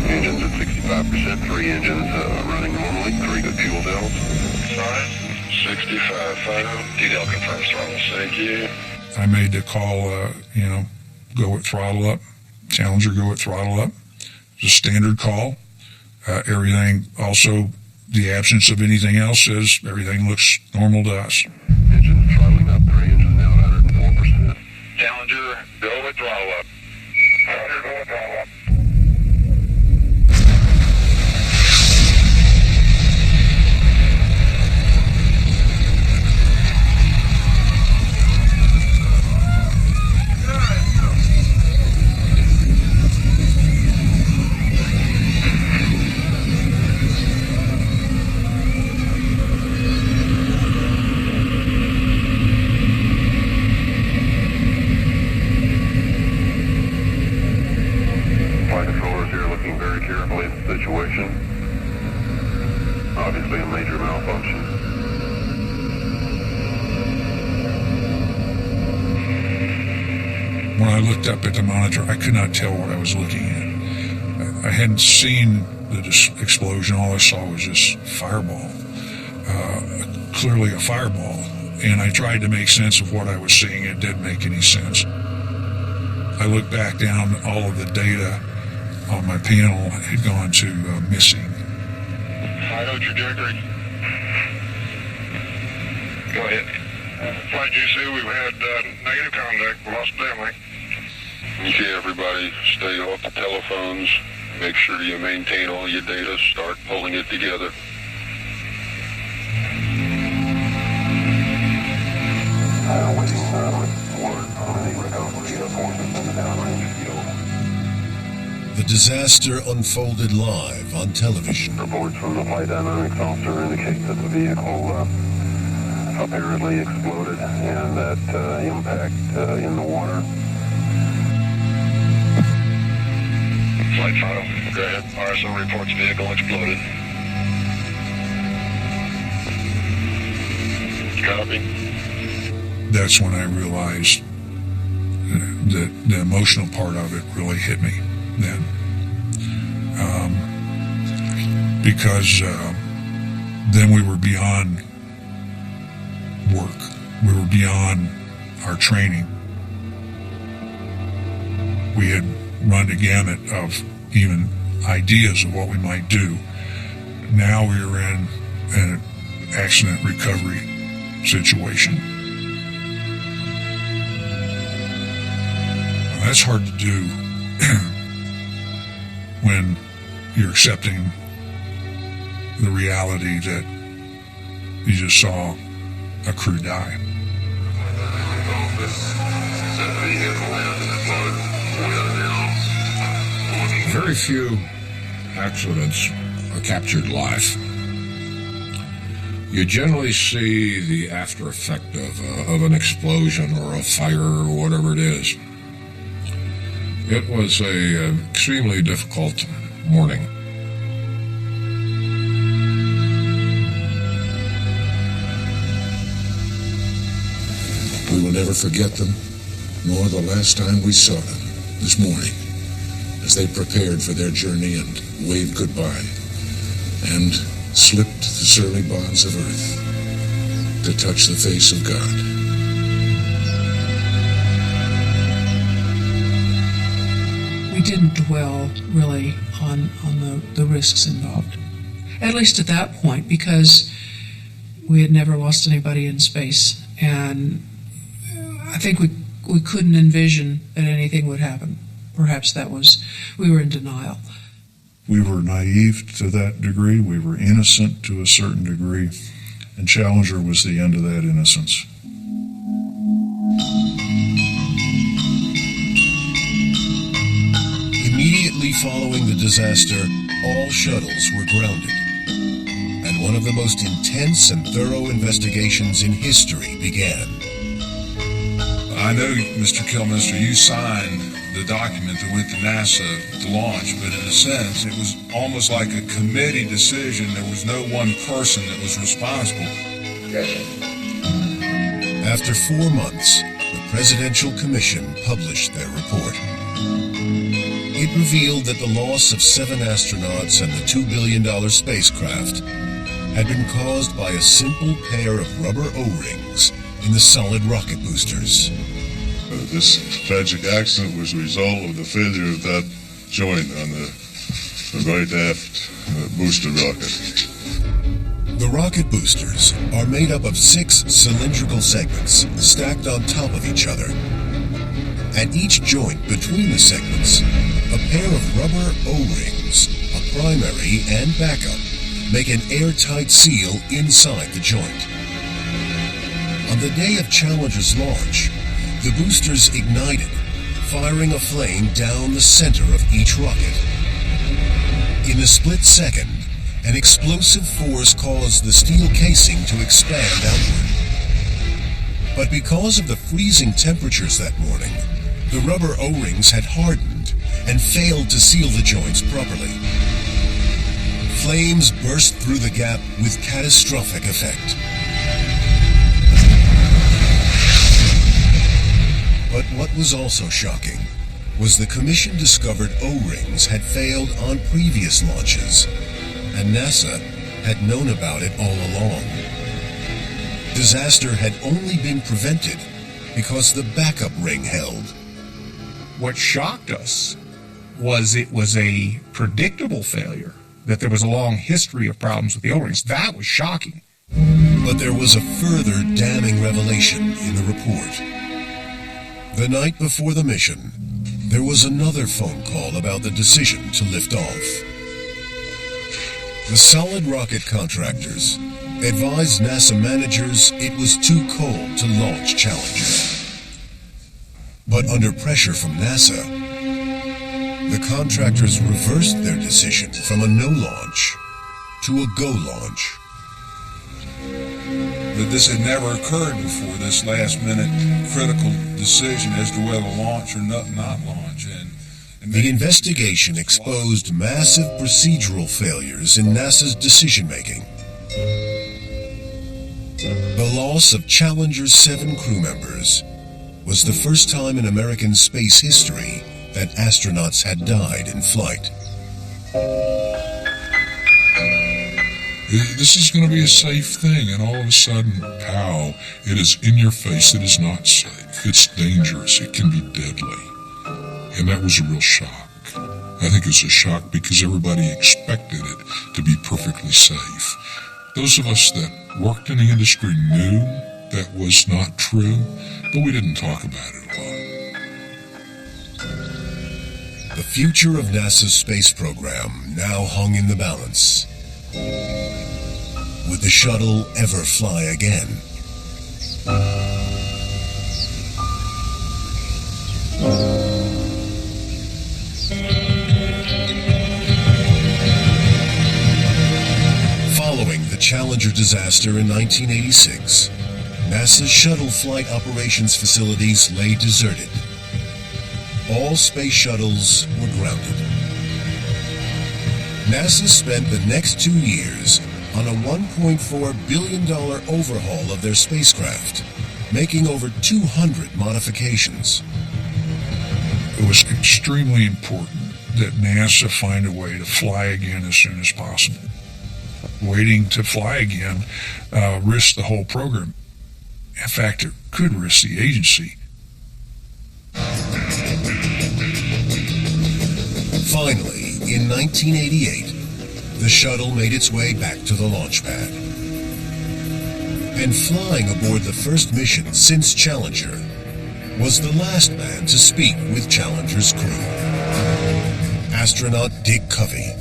Engines at 65%, 3 engines running normally, 3 good fuel dells. Size? 65.5. DDL confirms throttle. Thank you. I made the call, go at throttle up. Challenger, go at throttle up. It's a standard call. Everything, also, the absence of anything else says everything looks normal to us. Engines throttling up, 3 engines now at 104%. Challenger, go at throttle up. Challenger, go at throttle up. Obviously a major malfunction. When I looked up at the monitor, I could not tell what I was looking at. I hadn't seen the explosion. All I saw was this fireball, clearly a fireball. And I tried to make sense of what I was seeing. It didn't make any sense. I looked back down, all of the data on my panel had gone to missing. Fido trajectory. Go ahead. Flight GC, we've had negative contact, lost family. Okay, everybody, stay off the telephones. Make sure you maintain all your data. Start pulling it together. Waiting word on any recovery of forces in the downrange field. The disaster unfolded live on television. Reports from the flight dynamics officer indicate that the vehicle apparently exploded, and that impact in the water. Flight Throttle, go ahead. RSO reports vehicle exploded. Copy. That's when I realized that the emotional part of it really hit me then. Because then we were beyond work. We were beyond our training. We had run the gamut of even ideas of what we might do. Now we were in an accident recovery situation. Well, that's hard to do when you're accepting the reality that you just saw a crew die. Very few accidents are captured live. You generally see the after effect of an explosion or a fire or whatever it is. It was a extremely difficult morning. We will never forget them, nor the last time we saw them this morning, as they prepared for their journey and waved goodbye, and slipped the surly bonds of earth to touch the face of God. We didn't dwell really on the risks involved, at least at that point, because we had never lost anybody in space, and I think we couldn't envision that anything would happen. Perhaps we were in denial. We were naive to that degree. We were innocent to a certain degree. And Challenger was the end of that innocence. Immediately following the disaster, all shuttles were grounded. And one of the most intense and thorough investigations in history began. I know, Mr. Kilminster, you signed the document that went to NASA to launch, but in a sense, it was almost like a committee decision. There was no one person that was responsible. After 4 months, the Presidential Commission published their report. It revealed that the loss of 7 astronauts and the $2 billion spacecraft had been caused by a simple pair of rubber O-rings in the solid rocket boosters. This tragic accident was a result of the failure of that joint on the right aft booster rocket. The rocket boosters are made up of 6 cylindrical segments stacked on top of each other. At each joint between the segments, a pair of rubber O-rings, a primary and backup, make an airtight seal inside the joint. On the day of Challenger's launch, the boosters ignited, firing a flame down the center of each rocket. In a split second, an explosive force caused the steel casing to expand outward. But because of the freezing temperatures that morning, the rubber O-rings had hardened and failed to seal the joints properly. Flames burst through the gap with catastrophic effect. But what was also shocking was the Commission discovered O-rings had failed on previous launches, and NASA had known about it all along. Disaster had only been prevented because the backup ring held. What shocked us was it was a predictable failure, that there was a long history of problems with the O-rings. That was shocking. But there was a further damning revelation in the report. The night before the mission, there was another phone call about the decision to lift off. The solid rocket contractors advised NASA managers it was too cold to launch Challenger. But under pressure from NASA, the contractors reversed their decision from a no launch to a go launch. But this had never occurred before, this last-minute critical decision as to whether launch or not launch. And the investigation exposed massive procedural failures in NASA's decision-making. The loss of Challenger 7 crew members was the first time in American space history that astronauts had died in flight. This is going to be a safe thing, and all of a sudden, pow, it is in your face. It is not safe. It's dangerous. It can be deadly. And that was a real shock. I think it was a shock because everybody expected it to be perfectly safe. Those of us that worked in the industry knew that was not true, but we didn't talk about it a lot. The future of NASA's space program now hung in the balance. Would the shuttle ever fly again? Following the Challenger disaster in 1986, NASA's shuttle flight operations facilities lay deserted. All space shuttles were grounded. NASA spent the next 2 years on a $1.4 billion overhaul of their spacecraft, making over 200 modifications. It was extremely important that NASA find a way to fly again as soon as possible. Waiting to fly again risked the whole program. In fact, it could risk the agency. Finally, in 1988, the shuttle made its way back to the launch pad. And flying aboard the first mission since Challenger was the last man to speak with Challenger's crew, astronaut Dick Covey.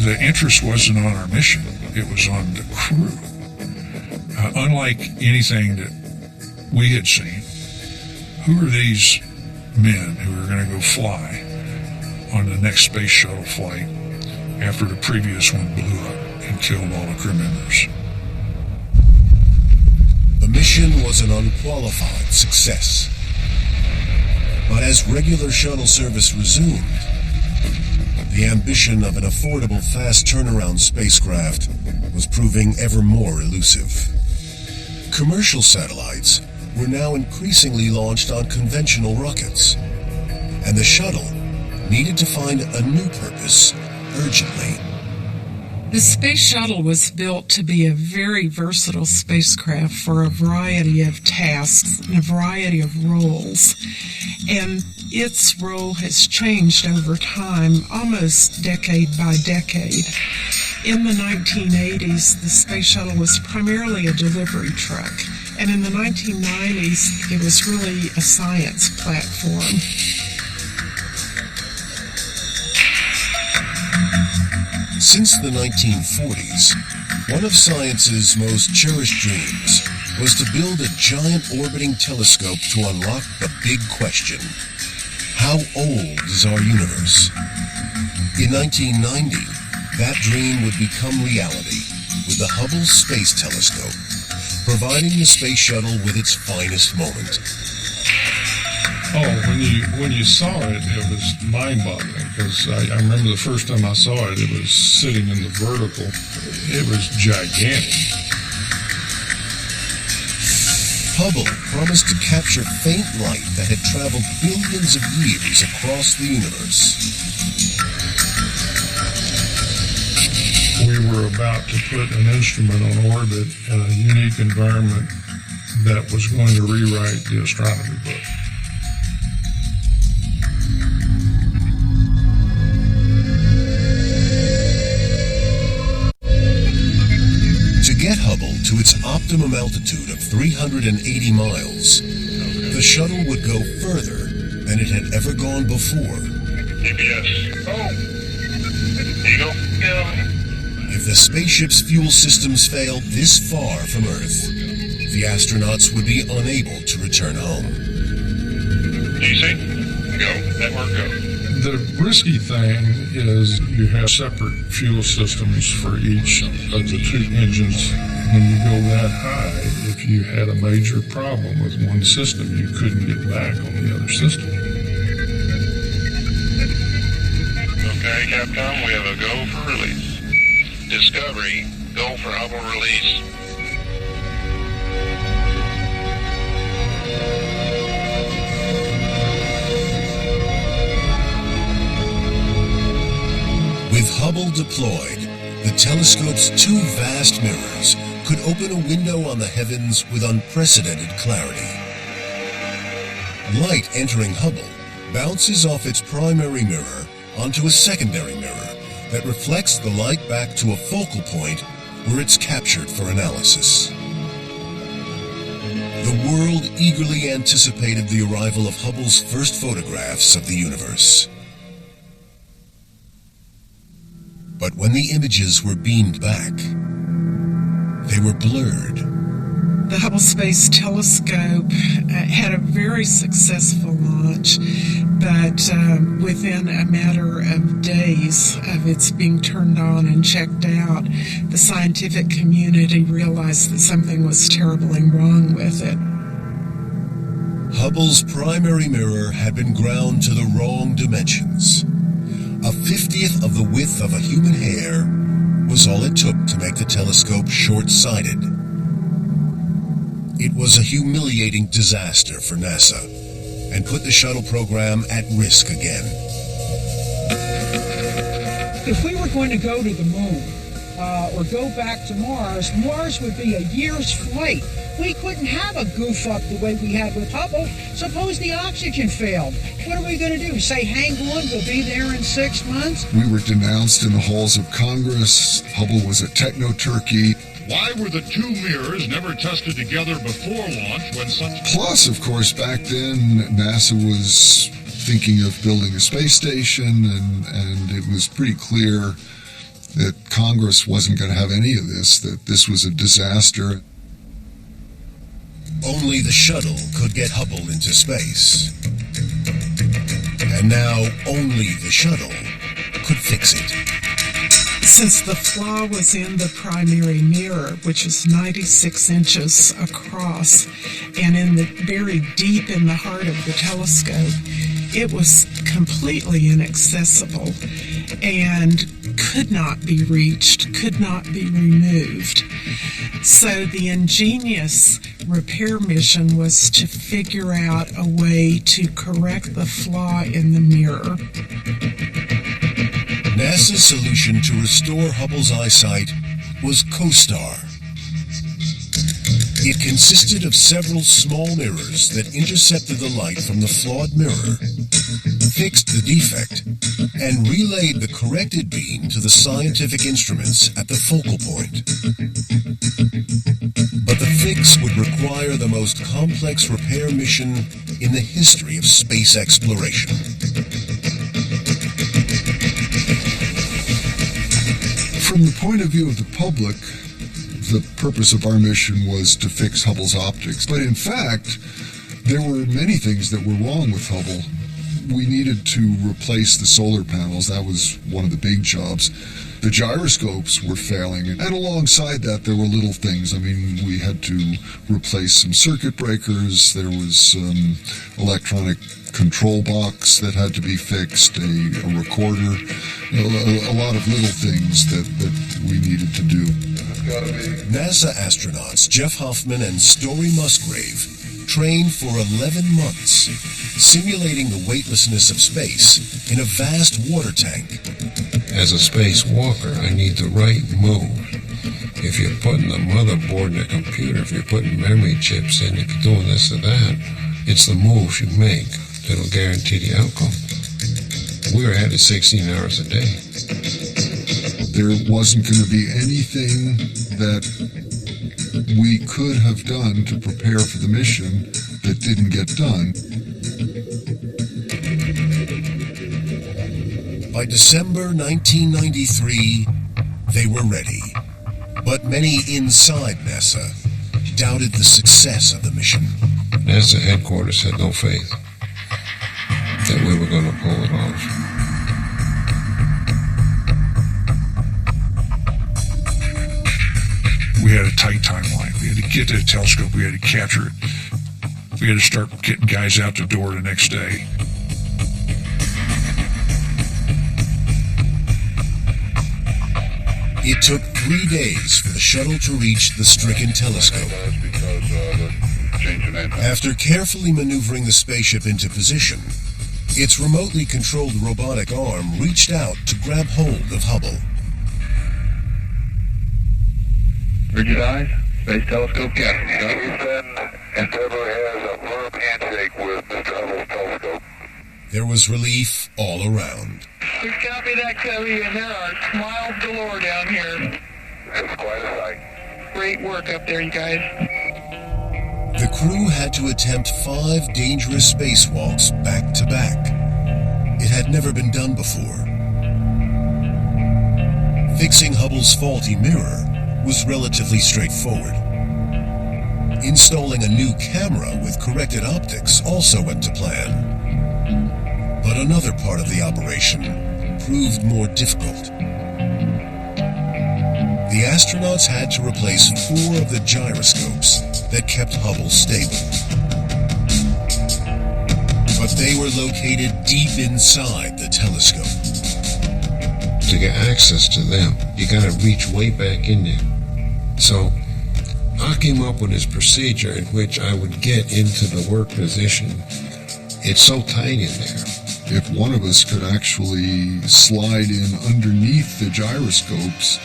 The interest wasn't on our mission, it was on the crew. Unlike anything that we had seen, who are these men who are going to go fly on the next space shuttle flight after the previous one blew up and killed all the crew members? The mission was an unqualified success. But as regular shuttle service resumed, the ambition of an affordable fast turnaround spacecraft was proving ever more elusive. Commercial satellites were now increasingly launched on conventional rockets, and the shuttle needed to find a new purpose urgently. The Space Shuttle was built to be a very versatile spacecraft for a variety of tasks and a variety of roles. And its role has changed over time, almost decade by decade. In the 1980s, the Space Shuttle was primarily a delivery truck. And in the 1990s, it was really a science platform. Since the 1940s, one of science's most cherished dreams was to build a giant orbiting telescope to unlock the big question: how old is our universe? In 1990, that dream would become reality with the Hubble Space Telescope, providing the space shuttle with its finest moment. Oh, when you saw it, it was mind-boggling, because I remember the first time I saw it, it was sitting in the vertical. It was gigantic. Hubble promised to capture faint light that had traveled billions of years across the universe. We were about to put an instrument on orbit in a unique environment that was going to rewrite the astronomy book. To get Hubble to its optimum altitude of 380 miles, the shuttle would go further than it had ever gone before. GPS. Oh. Eagle. Go. If the spaceship's fuel systems failed this far from Earth, the astronauts would be unable to return home. DC. Go. Network go. The risky thing is you have separate fuel systems for each of the two engines. When you go that high, if you had a major problem with one system, you couldn't get back on the other system. Okay, Capcom, we have a go for release. Discovery, go for Hubble release. With Hubble deployed, the telescope's two vast mirrors could open a window on the heavens with unprecedented clarity. Light entering Hubble bounces off its primary mirror onto a secondary mirror that reflects the light back to a focal point where it's captured for analysis. The world eagerly anticipated the arrival of Hubble's first photographs of the universe. But when the images were beamed back, they were blurred. The Hubble Space Telescope had a very successful launch, but within a matter of days of its being turned on and checked out, the scientific community realized that something was terribly wrong with it. Hubble's primary mirror had been ground to the wrong dimensions. A 50th of the width of a human hair was all it took to make the telescope short-sighted. It was a humiliating disaster for NASA and put the shuttle program at risk again. If we were going to go to the moon or go back to Mars, Mars would be a year's flight. We couldn't have a goof up the way we had with Hubble. Suppose the oxygen failed. What are we going to do? Say, hang on, we'll be there in 6 months? We were denounced in the halls of Congress. Hubble was a techno-turkey. Why were the two mirrors never tested together before launch when such... Plus, of course, back then, NASA was thinking of building a space station, and it was pretty clear that Congress wasn't going to have any of this, that this was a disaster. Only the shuttle could get Hubble into space. And now only the shuttle could fix it. Since the flaw was in the primary mirror, which is 96 inches across, and buried deep in the heart of the telescope, it was completely inaccessible and could not be reached, could not be removed. So the ingenious repair mission was to figure out a way to correct the flaw in the mirror. NASA's solution to restore Hubble's eyesight was COSTAR. It consisted of several small mirrors that intercepted the light from the flawed mirror, fixed the defect, and relayed the corrected beam to the scientific instruments at the focal point. But the fix would require the most complex repair mission in the history of space exploration. From the point of view of the public, the purpose of our mission was to fix Hubble's optics. But in fact, there were many things that were wrong with Hubble. We needed to replace the solar panels. That was one of the big jobs. The gyroscopes were failing, and alongside that, there were little things. I mean, we had to replace some circuit breakers. There was electronic control box that had to be fixed, a recorder, a lot of little things that we needed to do. NASA astronauts Jeff Hoffman and Story Musgrave trained for 11 months, simulating the weightlessness of space in a vast water tank. As a spacewalker, I need the right move. If you're putting the motherboard in a computer, if you're putting memory chips in, if you're doing this or that, it's the moves you make that'll guarantee the outcome. We were at it 16 hours a day. There wasn't going to be anything that we could have done to prepare for the mission that didn't get done. By December 1993, they were ready. But many inside NASA doubted the success of the mission. NASA headquarters had no faith that we were going to pull it off. we had a tight timeline. We had to get to the telescope. We had to capture it. We had to start getting guys out the door the next day. It took 3 days for the shuttle to reach the stricken telescope. After carefully maneuvering the spaceship into position, its remotely controlled robotic arm reached out to grab hold of Hubble. Rigid eyes, Space Telescope Captain. Houston, Endeavour has a firm handshake with Mr. Hubble's telescope. There was relief all around. We copy that, Cubby, and there are smiles galore down here. It's quite a sight. Great work up there, you guys. The crew had to attempt 5 dangerous spacewalks back to back. It had never been done before. Fixing Hubble's faulty mirror was relatively straightforward. Installing a new camera with corrected optics also went to plan. But another part of the operation proved more difficult. The astronauts had to replace 4 of the gyroscopes that kept Hubble stable. But they were located deep inside the telescope. To get access to them, you gotta reach way back in there. So I came up with this procedure in which I would get into the work position. It's so tight in there. If one of us could actually slide in underneath the gyroscopes,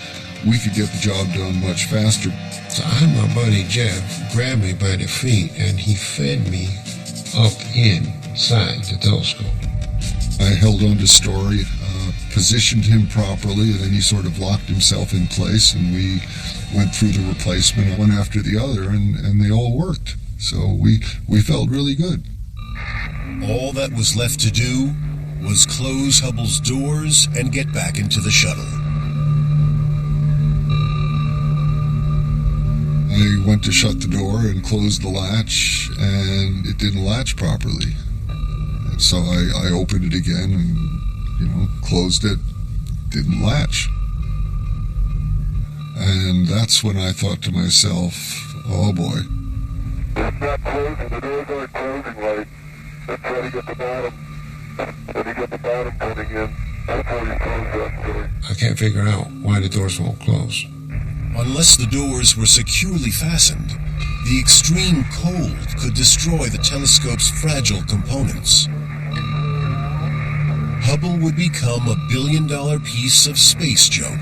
we could get the job done much faster. So I had my buddy Jeff grab me by the feet and he fed me up inside the telescope. I held on to Story, positioned him properly, and then he sort of locked himself in place, and we went through the replacement one after the other, and they all worked. So we felt really good. All that was left to do was close Hubble's doors and get back into the shuttle. I went to shut the door and close the latch, and it didn't latch properly. And so I opened it again and, closed it. Didn't latch. And that's when I thought to myself, oh boy. It's not closing, the doors aren't closing right. Let's try to get the bottom. When you get the bottom putting in, before you close that door. I can't figure out why the doors won't close. Unless the doors were securely fastened, the extreme cold could destroy the telescope's fragile components. Hubble would become a billion-dollar piece of space junk.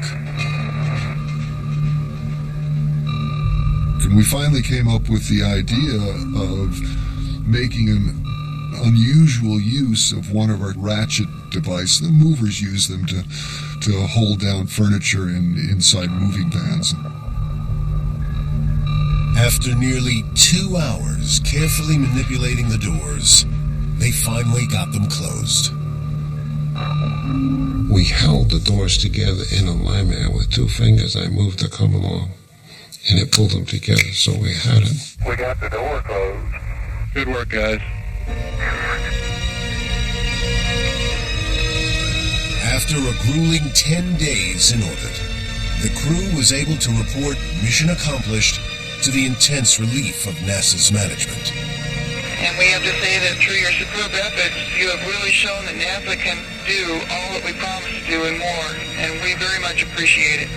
And we finally came up with the idea of making an unusual use of one of our ratchet devices. The movers use them to hold down furniture inside moving vans. After nearly 2 hours carefully manipulating the doors, they finally got them closed. We held the doors together in alignment, and with 2 fingers I moved to come along, and it pulled them together, so we had it. We got the door closed. Good work, guys. After a grueling 10 days in orbit, the crew was able to report mission accomplished to the intense relief of NASA's management. And we have to say that through your superb efforts, you have really shown that NASA can do all that we promised to do and more, and we very much appreciate it.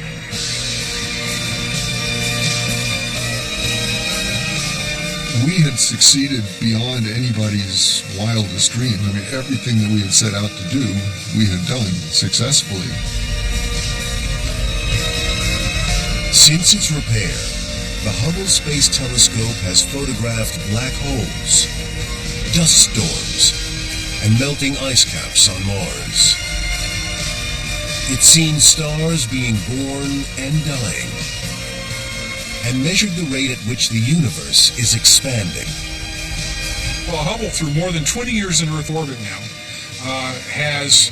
We had succeeded beyond anybody's wildest dream. I mean, everything that we had set out to do, we had done successfully. Since its repair, the Hubble Space Telescope has photographed black holes, dust storms, and melting ice caps on Mars. It's seen stars being born and dying, and measured the rate at which the universe is expanding. Well, Hubble, through more than 20 years in Earth orbit now, has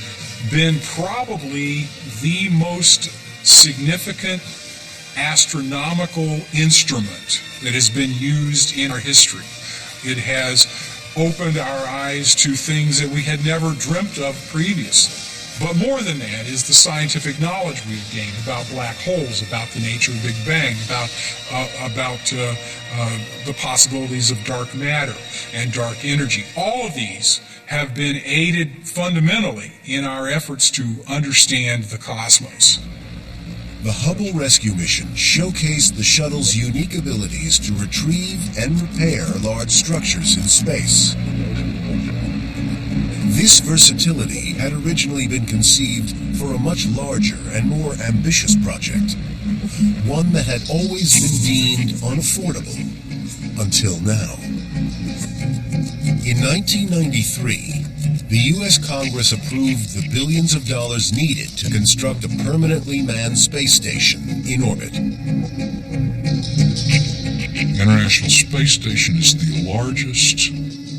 been probably the most significant astronomical instrument that has been used in our history. It has opened our eyes to things that we had never dreamt of previously. But more than that is the scientific knowledge we've gained about black holes, about the nature of Big Bang, about the possibilities of dark matter and dark energy. All of these have been aided fundamentally in our efforts to understand the cosmos. The Hubble rescue mission showcased the shuttle's unique abilities to retrieve and repair large structures in space. This versatility had originally been conceived for a much larger and more ambitious project, one that had always been deemed unaffordable until now. In 1993, the U.S. Congress approved the billions of dollars needed to construct a permanently manned space station in orbit. The International Space Station is the largest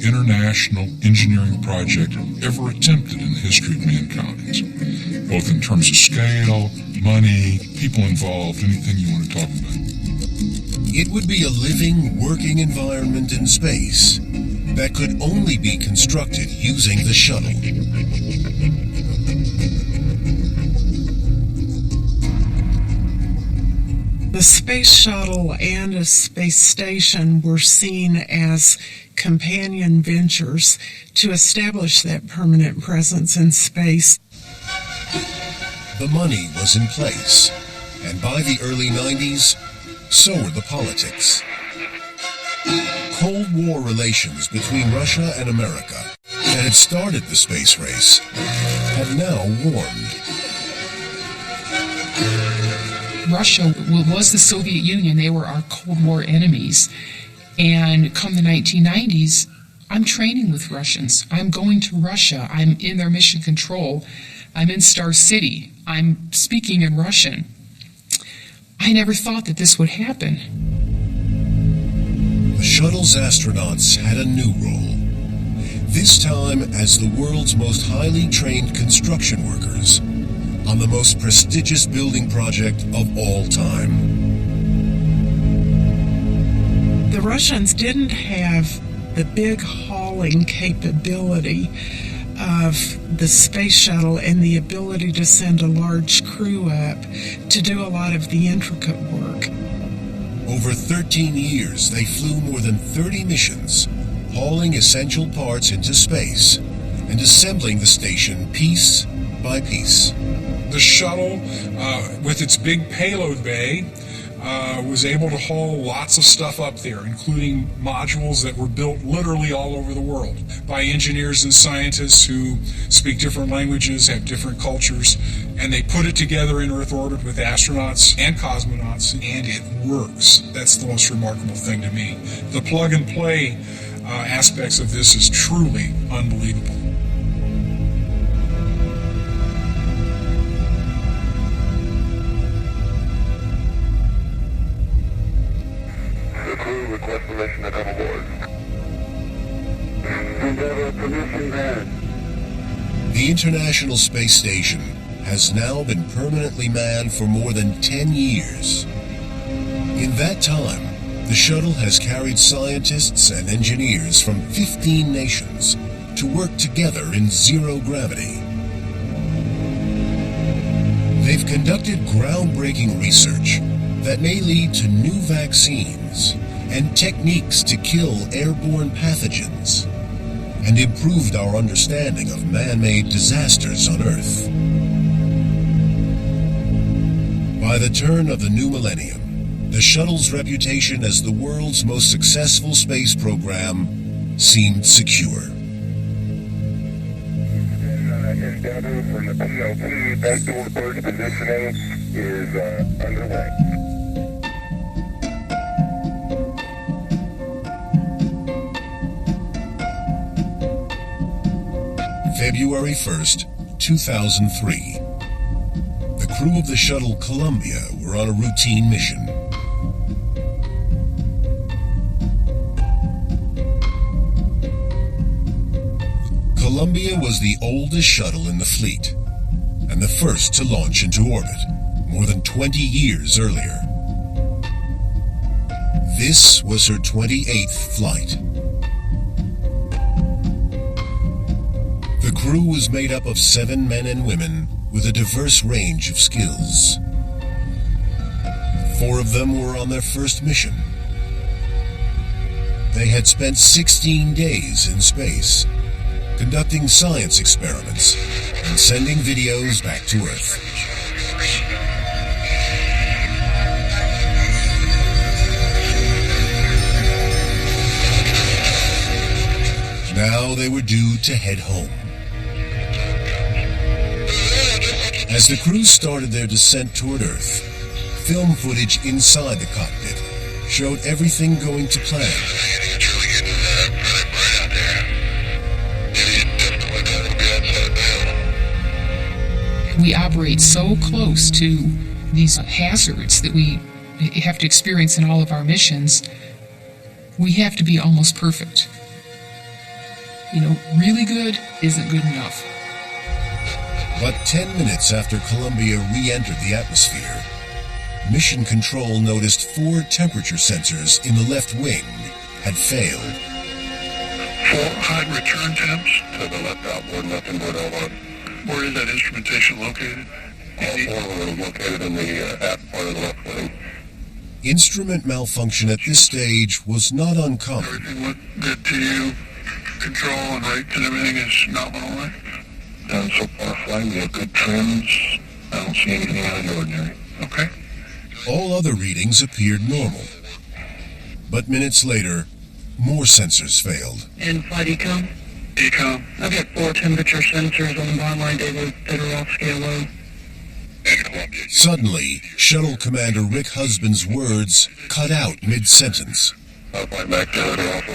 international engineering project ever attempted in the history of mankind, both in terms of scale, money, people involved, anything you want to talk about. It would be a living, working environment in space that could only be constructed using the shuttle. The space shuttle and a space station were seen as companion ventures to establish that permanent presence in space. The money was in place, and by the early 90s, so were the politics. Cold War relations between Russia and America that had started the space race had now warmed. Russia was the Soviet Union. They were our Cold War enemies. And come the 1990s, I'm training with Russians. I'm going to Russia. I'm in their mission control. I'm in Star City. I'm speaking in Russian. I never thought that this would happen. The shuttle's astronauts had a new role, this time as the world's most highly trained construction workers on the most prestigious building project of all time. The Russians didn't have the big hauling capability of the space shuttle and the ability to send a large crew up to do a lot of the intricate work. Over 13 years, they flew more than 30 missions, hauling essential parts into space and assembling the station piece by piece. The shuttle, with its big payload bay, was able to haul lots of stuff up there, including modules that were built literally all over the world by engineers and scientists who speak different languages, have different cultures, and they put it together in Earth orbit with astronauts and cosmonauts, and it works. That's the most remarkable thing to me. The plug-and-play aspects of this is truly unbelievable. Request permission to come aboard. Endeavor permission granted. The International Space Station has now been permanently manned for more than 10 years. In that time, the shuttle has carried scientists and engineers from 15 nations to work together in zero gravity. They've conducted groundbreaking research that may lead to new vaccines and techniques to kill airborne pathogens, and improved our understanding of man-made disasters on Earth. By the turn of the new millennium, the shuttle's reputation as the world's most successful space program seemed secure. Endeavor from the PLT backdoor burst positioning is underway. February 1st, 2003. The crew of the shuttle Columbia were on a routine mission. Columbia was the oldest shuttle in the fleet, and the first to launch into orbit, more than 20 years earlier. This was her 28th flight. The crew was made up of 7 men and women with a diverse range of skills. 4 of them were on their first mission. They had spent 16 days in space, conducting science experiments and sending videos back to Earth. Now they were due to head home. As the crew started their descent toward Earth, film footage inside the cockpit showed everything going to plan. We operate so close to these hazards that we have to experience in all of our missions. We have to be almost perfect. Really good isn't good enough. But 10 minutes after Columbia re-entered the atmosphere, Mission Control noticed 4 temperature sensors in the left wing had failed. 4 high return temps to the left outboard, left inboard outboard. Where is that instrumentation located? All 4 are located in the aft part of the left wing. Instrument malfunction at this stage was not uncommon. Everything looked good to you? Control and rates and everything is nominal, right? Done so far fine. We have good trims. I don't see anything out of the ordinary. Okay. All other readings appeared normal. But minutes later, more sensors failed. And flight econ? Econ. I've got 4 temperature sensors on the bottom line data that are off scale low. Suddenly, Shuttle Commander Rick Husband's words cut out mid-sentence. I'll fly back to it also.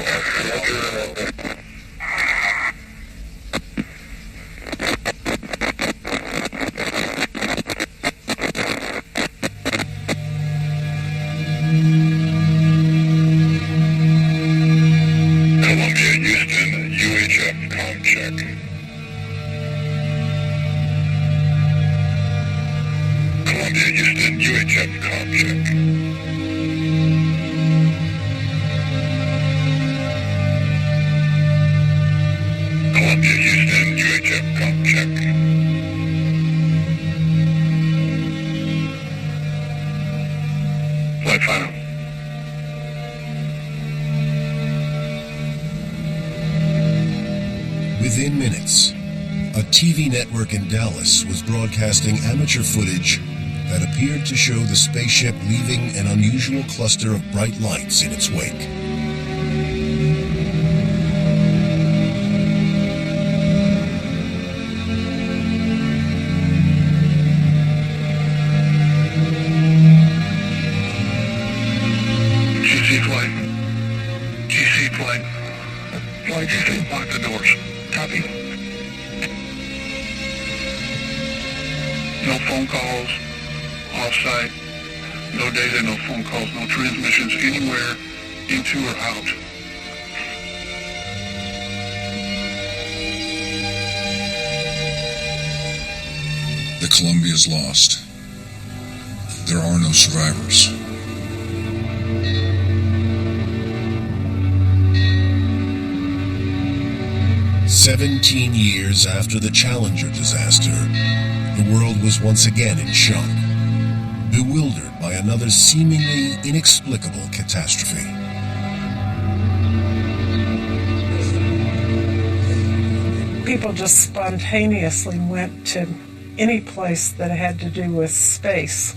Within minutes, a TV network in Dallas was broadcasting amateur footage that appeared to show the spaceship leaving an unusual cluster of bright lights in its wake. GC flight. GC flight. Flight GC, lock the doors. Copy. No phone calls, off-site, no data, no phone calls, no transmissions anywhere into or out. The Columbia's lost. There are no survivors. "17 years after the Challenger disaster, the world was once again in shock, bewildered by another seemingly inexplicable catastrophe. People just spontaneously went to any place that had to do with space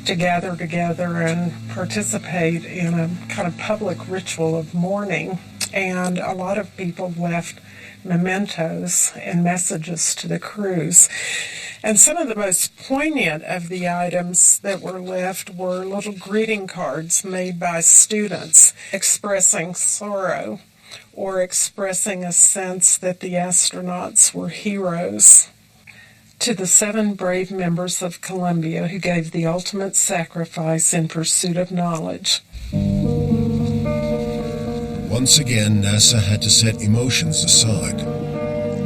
to gather together and participate in a kind of public ritual of mourning. And a lot of people left mementos and messages to the crews. And some of the most poignant of the items that were left were little greeting cards made by students expressing sorrow or expressing a sense that the astronauts were heroes. To the 7 brave members of Columbia who gave the ultimate sacrifice in pursuit of knowledge. Once again, NASA had to set emotions aside,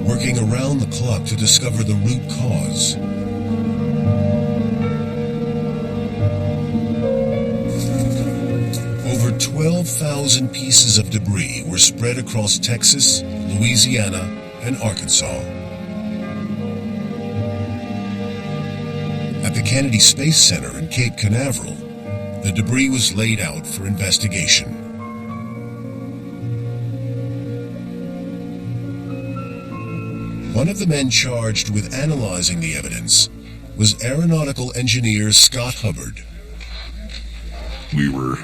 working around the clock to discover the root cause. Over 12,000 pieces of debris were spread across Texas, Louisiana, and Arkansas. the Kennedy Space Center in Cape Canaveral, the debris was laid out for investigation. One of the men charged with analyzing the evidence was aeronautical engineer Scott Hubbard. We were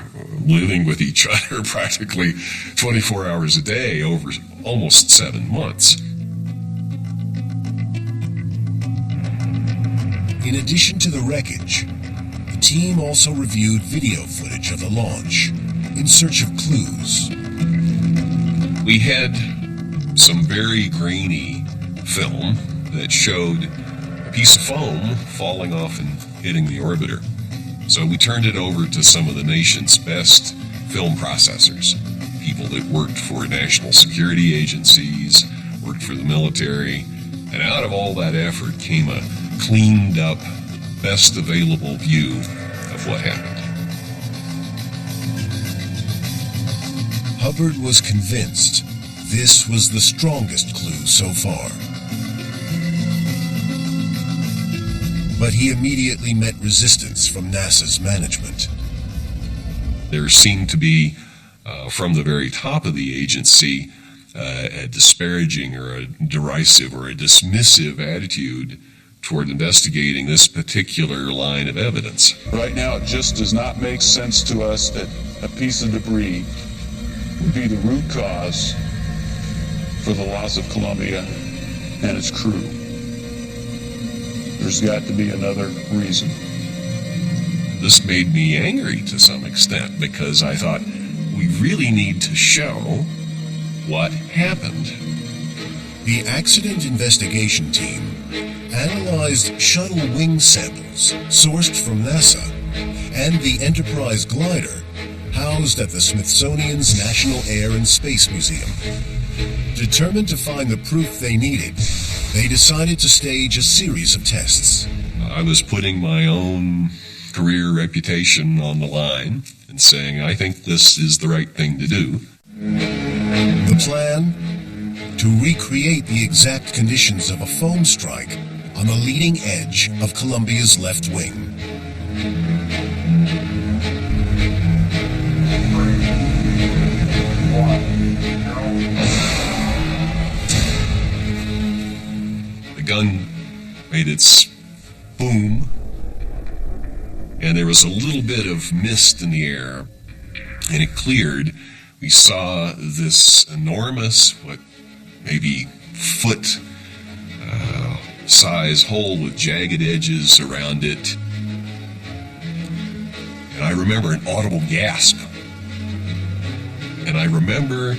living with each other practically 24 hours a day over almost 7 months. In addition to the wreckage, the team also reviewed video footage of the launch in search of clues. We had some very grainy film that showed a piece of foam falling off and hitting the orbiter. So we turned it over to some of the nation's best film processors, people that worked for national security agencies, worked for the military, and out of all that effort came a cleaned up, best available view of what happened. Hubbard was convinced this was the strongest clue so far. But he immediately met resistance from NASA's management. There seemed to be, from the very top of the agency, a disparaging or a derisive or a dismissive attitude toward investigating this particular line of evidence. Right now, it just does not make sense to us that a piece of debris would be the root cause for the loss of Columbia and its crew. There's got to be another reason. This made me angry to some extent because I thought we really need to show what happened. The accident investigation team analyzed shuttle wing samples sourced from NASA and the Enterprise glider housed at the Smithsonian's National Air and Space Museum. Determined to find the proof they needed, they decided to stage a series of tests. I was putting my own career reputation on the line and saying, I think this is the right thing to do. The plan? To recreate the exact conditions of a foam strike on the leading edge of Columbia's left wing. The gun made its boom, and there was a little bit of mist in the air, and it cleared. We saw this enormous, maybe foot size hole with jagged edges around it. And I remember an audible gasp. And I remember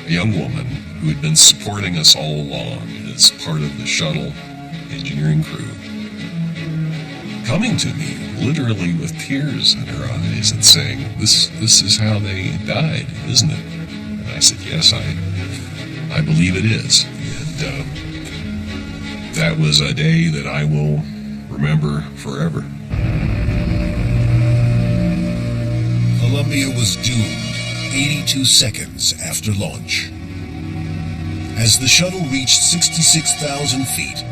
a young woman who had been supporting us all along as part of the shuttle engineering crew coming to me literally with tears in her eyes and saying, this is how they died, isn't it? And I said, yes, I believe it is. And that was a day that I will remember forever. Columbia was doomed 82 seconds after launch. As the shuttle reached 66,000 feet,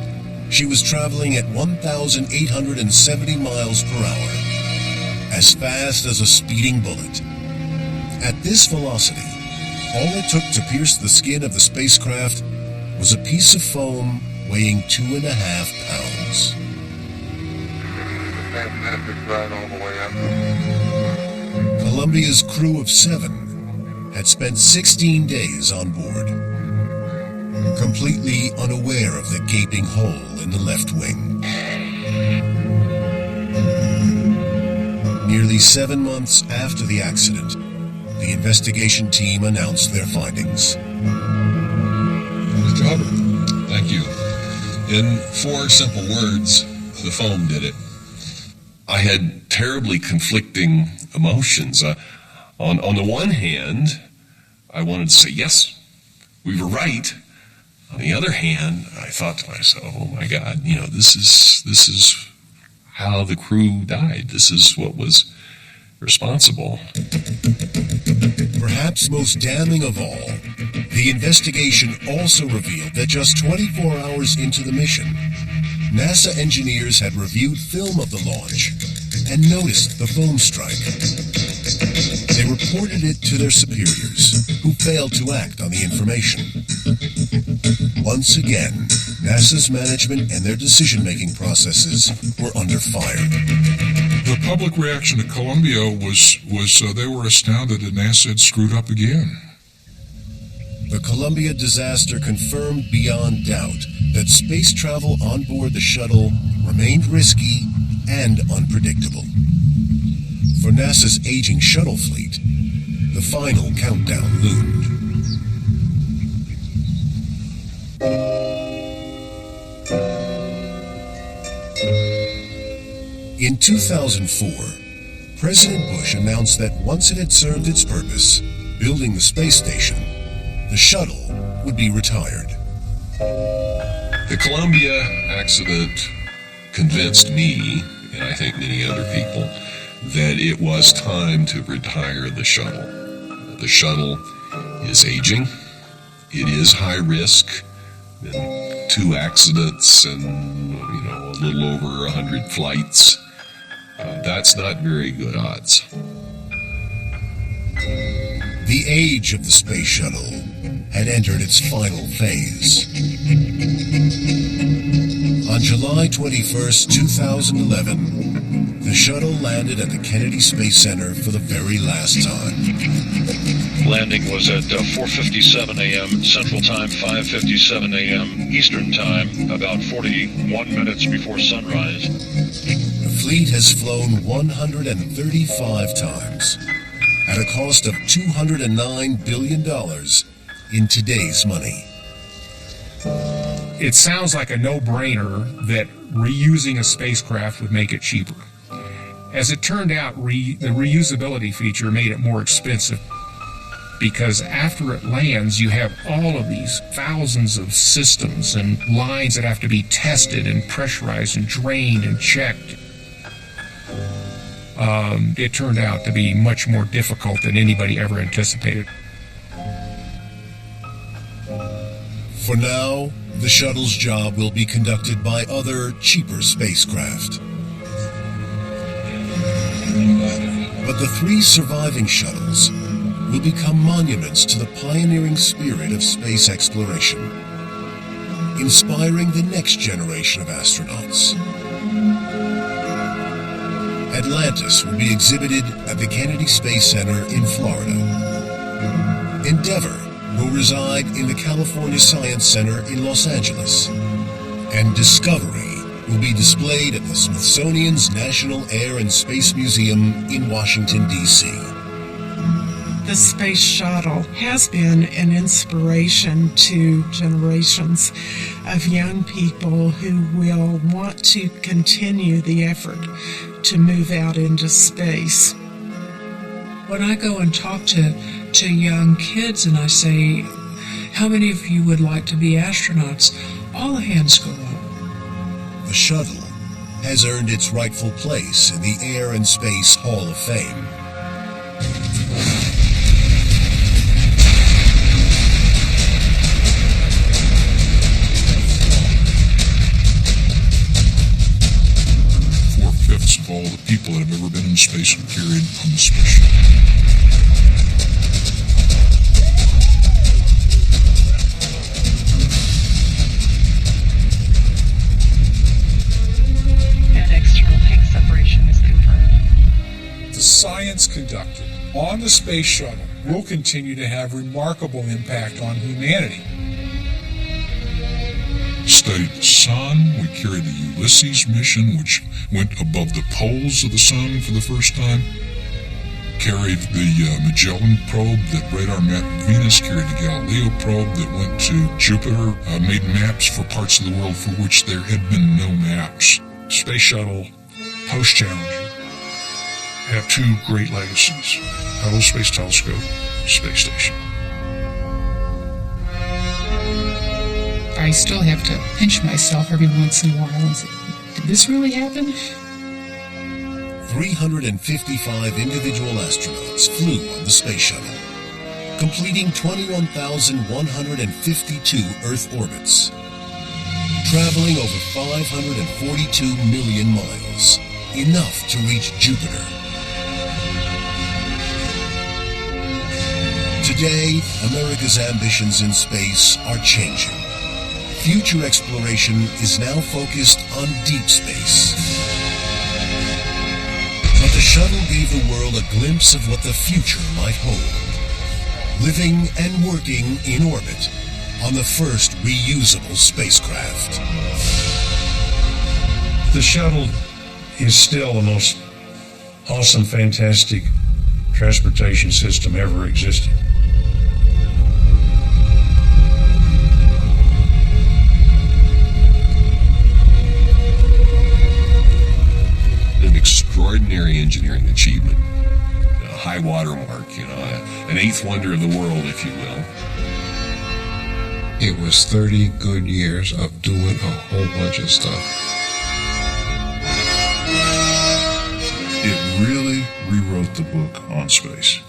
she was traveling at 1,870 miles per hour, as fast as a speeding bullet. At this velocity, all it took to pierce the skin of the spacecraft was a piece of foam weighing 2.5 pounds. Fantastic ride all the way up. Columbia's crew of 7 had spent 16 days on board, completely unaware of the gaping hole in the left wing. Nearly 7 months after the accident, the investigation team announced their findings. Mr. Hubbard, thank you. In 4 simple words, the foam did it. I had terribly conflicting emotions. On the one hand, I wanted to say, yes, we were right. On the other hand, I thought to myself, oh my God, this is how the crew died. This is what was responsible. Perhaps most damning of all, the investigation also revealed that just 24 hours into the mission, NASA engineers had reviewed film of the launch and noticed the foam strike. They reported it to their superiors, who failed to act on the information. Once again, NASA's management and their decision-making processes were under fire. The public reaction to Columbia was they were astounded that NASA had screwed up again. The Columbia disaster confirmed beyond doubt that space travel on board the shuttle remained risky and unpredictable. For NASA's aging shuttle fleet, the final countdown loomed. In 2004, President Bush announced that once it had served its purpose, building the space station, the shuttle would be retired. The Columbia accident convinced me, and I think many other people, that it was time to retire the shuttle. The shuttle is aging. It is high risk. Been 2 accidents and, a little over 100 flights. That's not very good odds. The age of the space shuttle had entered its final phase. On July 21st, 2011, the shuttle landed at the Kennedy Space Center for the very last time. Landing was at 4:57 a.m. Central Time, 5:57 a.m. Eastern Time, about 41 minutes before sunrise. The fleet has flown 135 times at a cost of $209 billion in today's money. It sounds like a no-brainer that reusing a spacecraft would make it cheaper. As it turned out, the reusability feature made it more expensive, because after it lands, you have all of these thousands of systems and lines that have to be tested and pressurized and drained and checked. It turned out to be much more difficult than anybody ever anticipated. For now, the shuttle's job will be conducted by other, cheaper spacecraft. But the 3 surviving shuttles will become monuments to the pioneering spirit of space exploration, inspiring the next generation of astronauts. Atlantis will be exhibited at the Kennedy Space Center in Florida. Endeavour will reside in the California Science Center in Los Angeles. And Discovery will be displayed at the Smithsonian's National Air and Space Museum in Washington, D.C. The Space Shuttle has been an inspiration to generations of young people who will want to continue the effort to move out into space. When I go and talk to young kids and I say, how many of you would like to be astronauts? All the hands go up. The shuttle has earned its rightful place in the Air and Space Hall of Fame. Of all the people that have ever been in space were carried on the space shuttle. And external tank separation is confirmed. The science conducted on the space shuttle will continue to have remarkable impact on humanity. Studied the sun. We carried the Ulysses mission, which went above the poles of the sun for the first time. Carried the Magellan probe that radar mapped Venus. Carried the Galileo probe that went to Jupiter. Made maps for parts of the world for which there had been no maps. Space Shuttle, post-Challenger, have 2 great legacies: Hubble Space Telescope, Space Station. I still have to pinch myself every once in a while and say, did this really happen? 355 individual astronauts flew on the Space Shuttle, completing 21,152 Earth orbits. traveling over 542 million miles, enough to reach Jupiter. Today, America's ambitions in space are changing. Future exploration is now focused on deep space. But the shuttle gave the world a glimpse of what the future might hold. Living and working in orbit on the first reusable spacecraft. The shuttle is still the most awesome, fantastic transportation system ever existed. An extraordinary engineering achievement. A high water mark, an eighth wonder of the world, if you will. It was 30 good years of doing a whole bunch of stuff. It really rewrote the book on space.